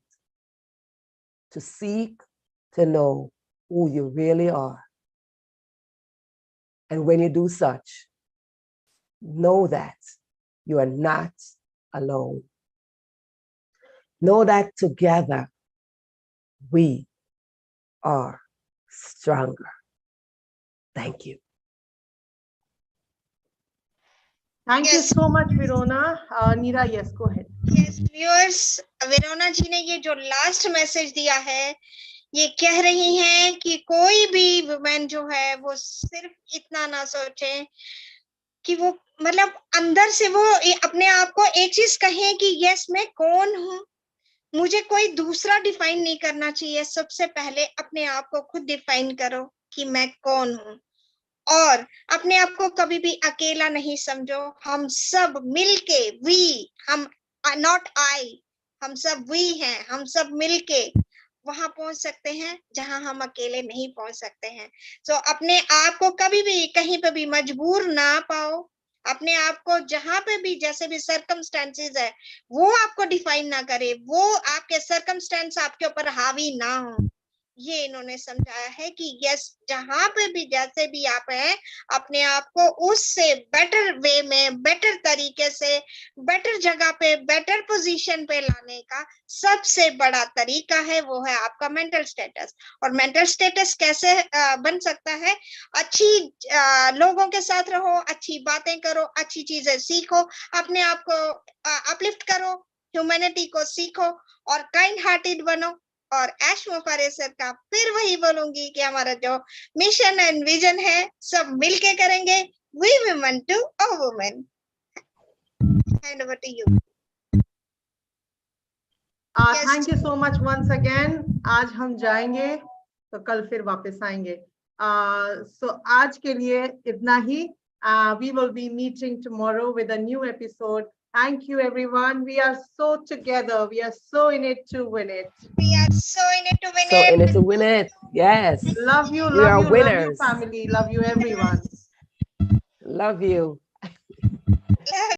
to seek to know who you really are. And when you do such, know that you are not alone. Know that together we are stronger. Thank you. Thank you Yes. so much, Verona. Neera, yes, go ahead. Yes, viewers, Verona जी ने ये जो last message दिया है, ये कह रही हैं कि कोई भी वुमेन जो है वो सिर्फ इतना ना सोचे कि वो मतलब अंदर से वो अपने आप को एक चीज कहे कि यस मैं कौन हूँ, मुझे कोई दूसरा डिफाइन नहीं करना चाहिए. सबसे पहले अपने आप को खुद डिफाइन करो कि मैं कौन हूँ और अपने आप को कभी भी अकेला नहीं समझो. हम सब मिलके हम नॉट आई, हम सब वी हैं, हम सब मिलके वहां पहुंच सकते हैं जहां हम अकेले नहीं पहुंच सकते हैं. सो अपने आप को कभी भी कहीं पे भी मजबूर ना पाओ. अपने आप को जहां पे भी जैसे भी सर्कमस्टेंसेस है वो आपको डिफाइन ना करे, वो आपके सर्कमस्टेंस आपके ऊपर हावी ना हो. ये इन्होंने समझाया है कि यस, जहां पे भी जैसे भी आप हैं, अपने आप को उससे बेटर वे में, बेटर तरीके से, बेटर जगह पे, बेटर पोजीशन पे लाने का सबसे बड़ा तरीका है वो है आपका मेंटल स्टेटस। और मेंटल स्टेटस कैसे बन सकता है? अच्छी लोगों के साथ रहो, अच्छी बातें करो, अच्छी चीजें सीखो, अपने आप को अपलिफ्ट करो, ह्यूमैनिटी को सीखो और काइंड हार्टेड बनो। और एशमो पारेसर का फिर वही बोलूंगी कि हमारा जो मिशन एंड विजन है सब मिलके करेंगे। We women to a women. Hand over to you. Yes. Thank you so much once again. आज हम जाएंगे तो कल फिर वापस आएंगे। सो आज के लिए इतना ही। We will be meeting tomorrow with a new episode. Thank you, everyone. We are so together. We are so in it to win it. We are so in it to win So it. in it to win it. Yes. Love you, We are love you, love you, winners. family. Love you, everyone. Love you.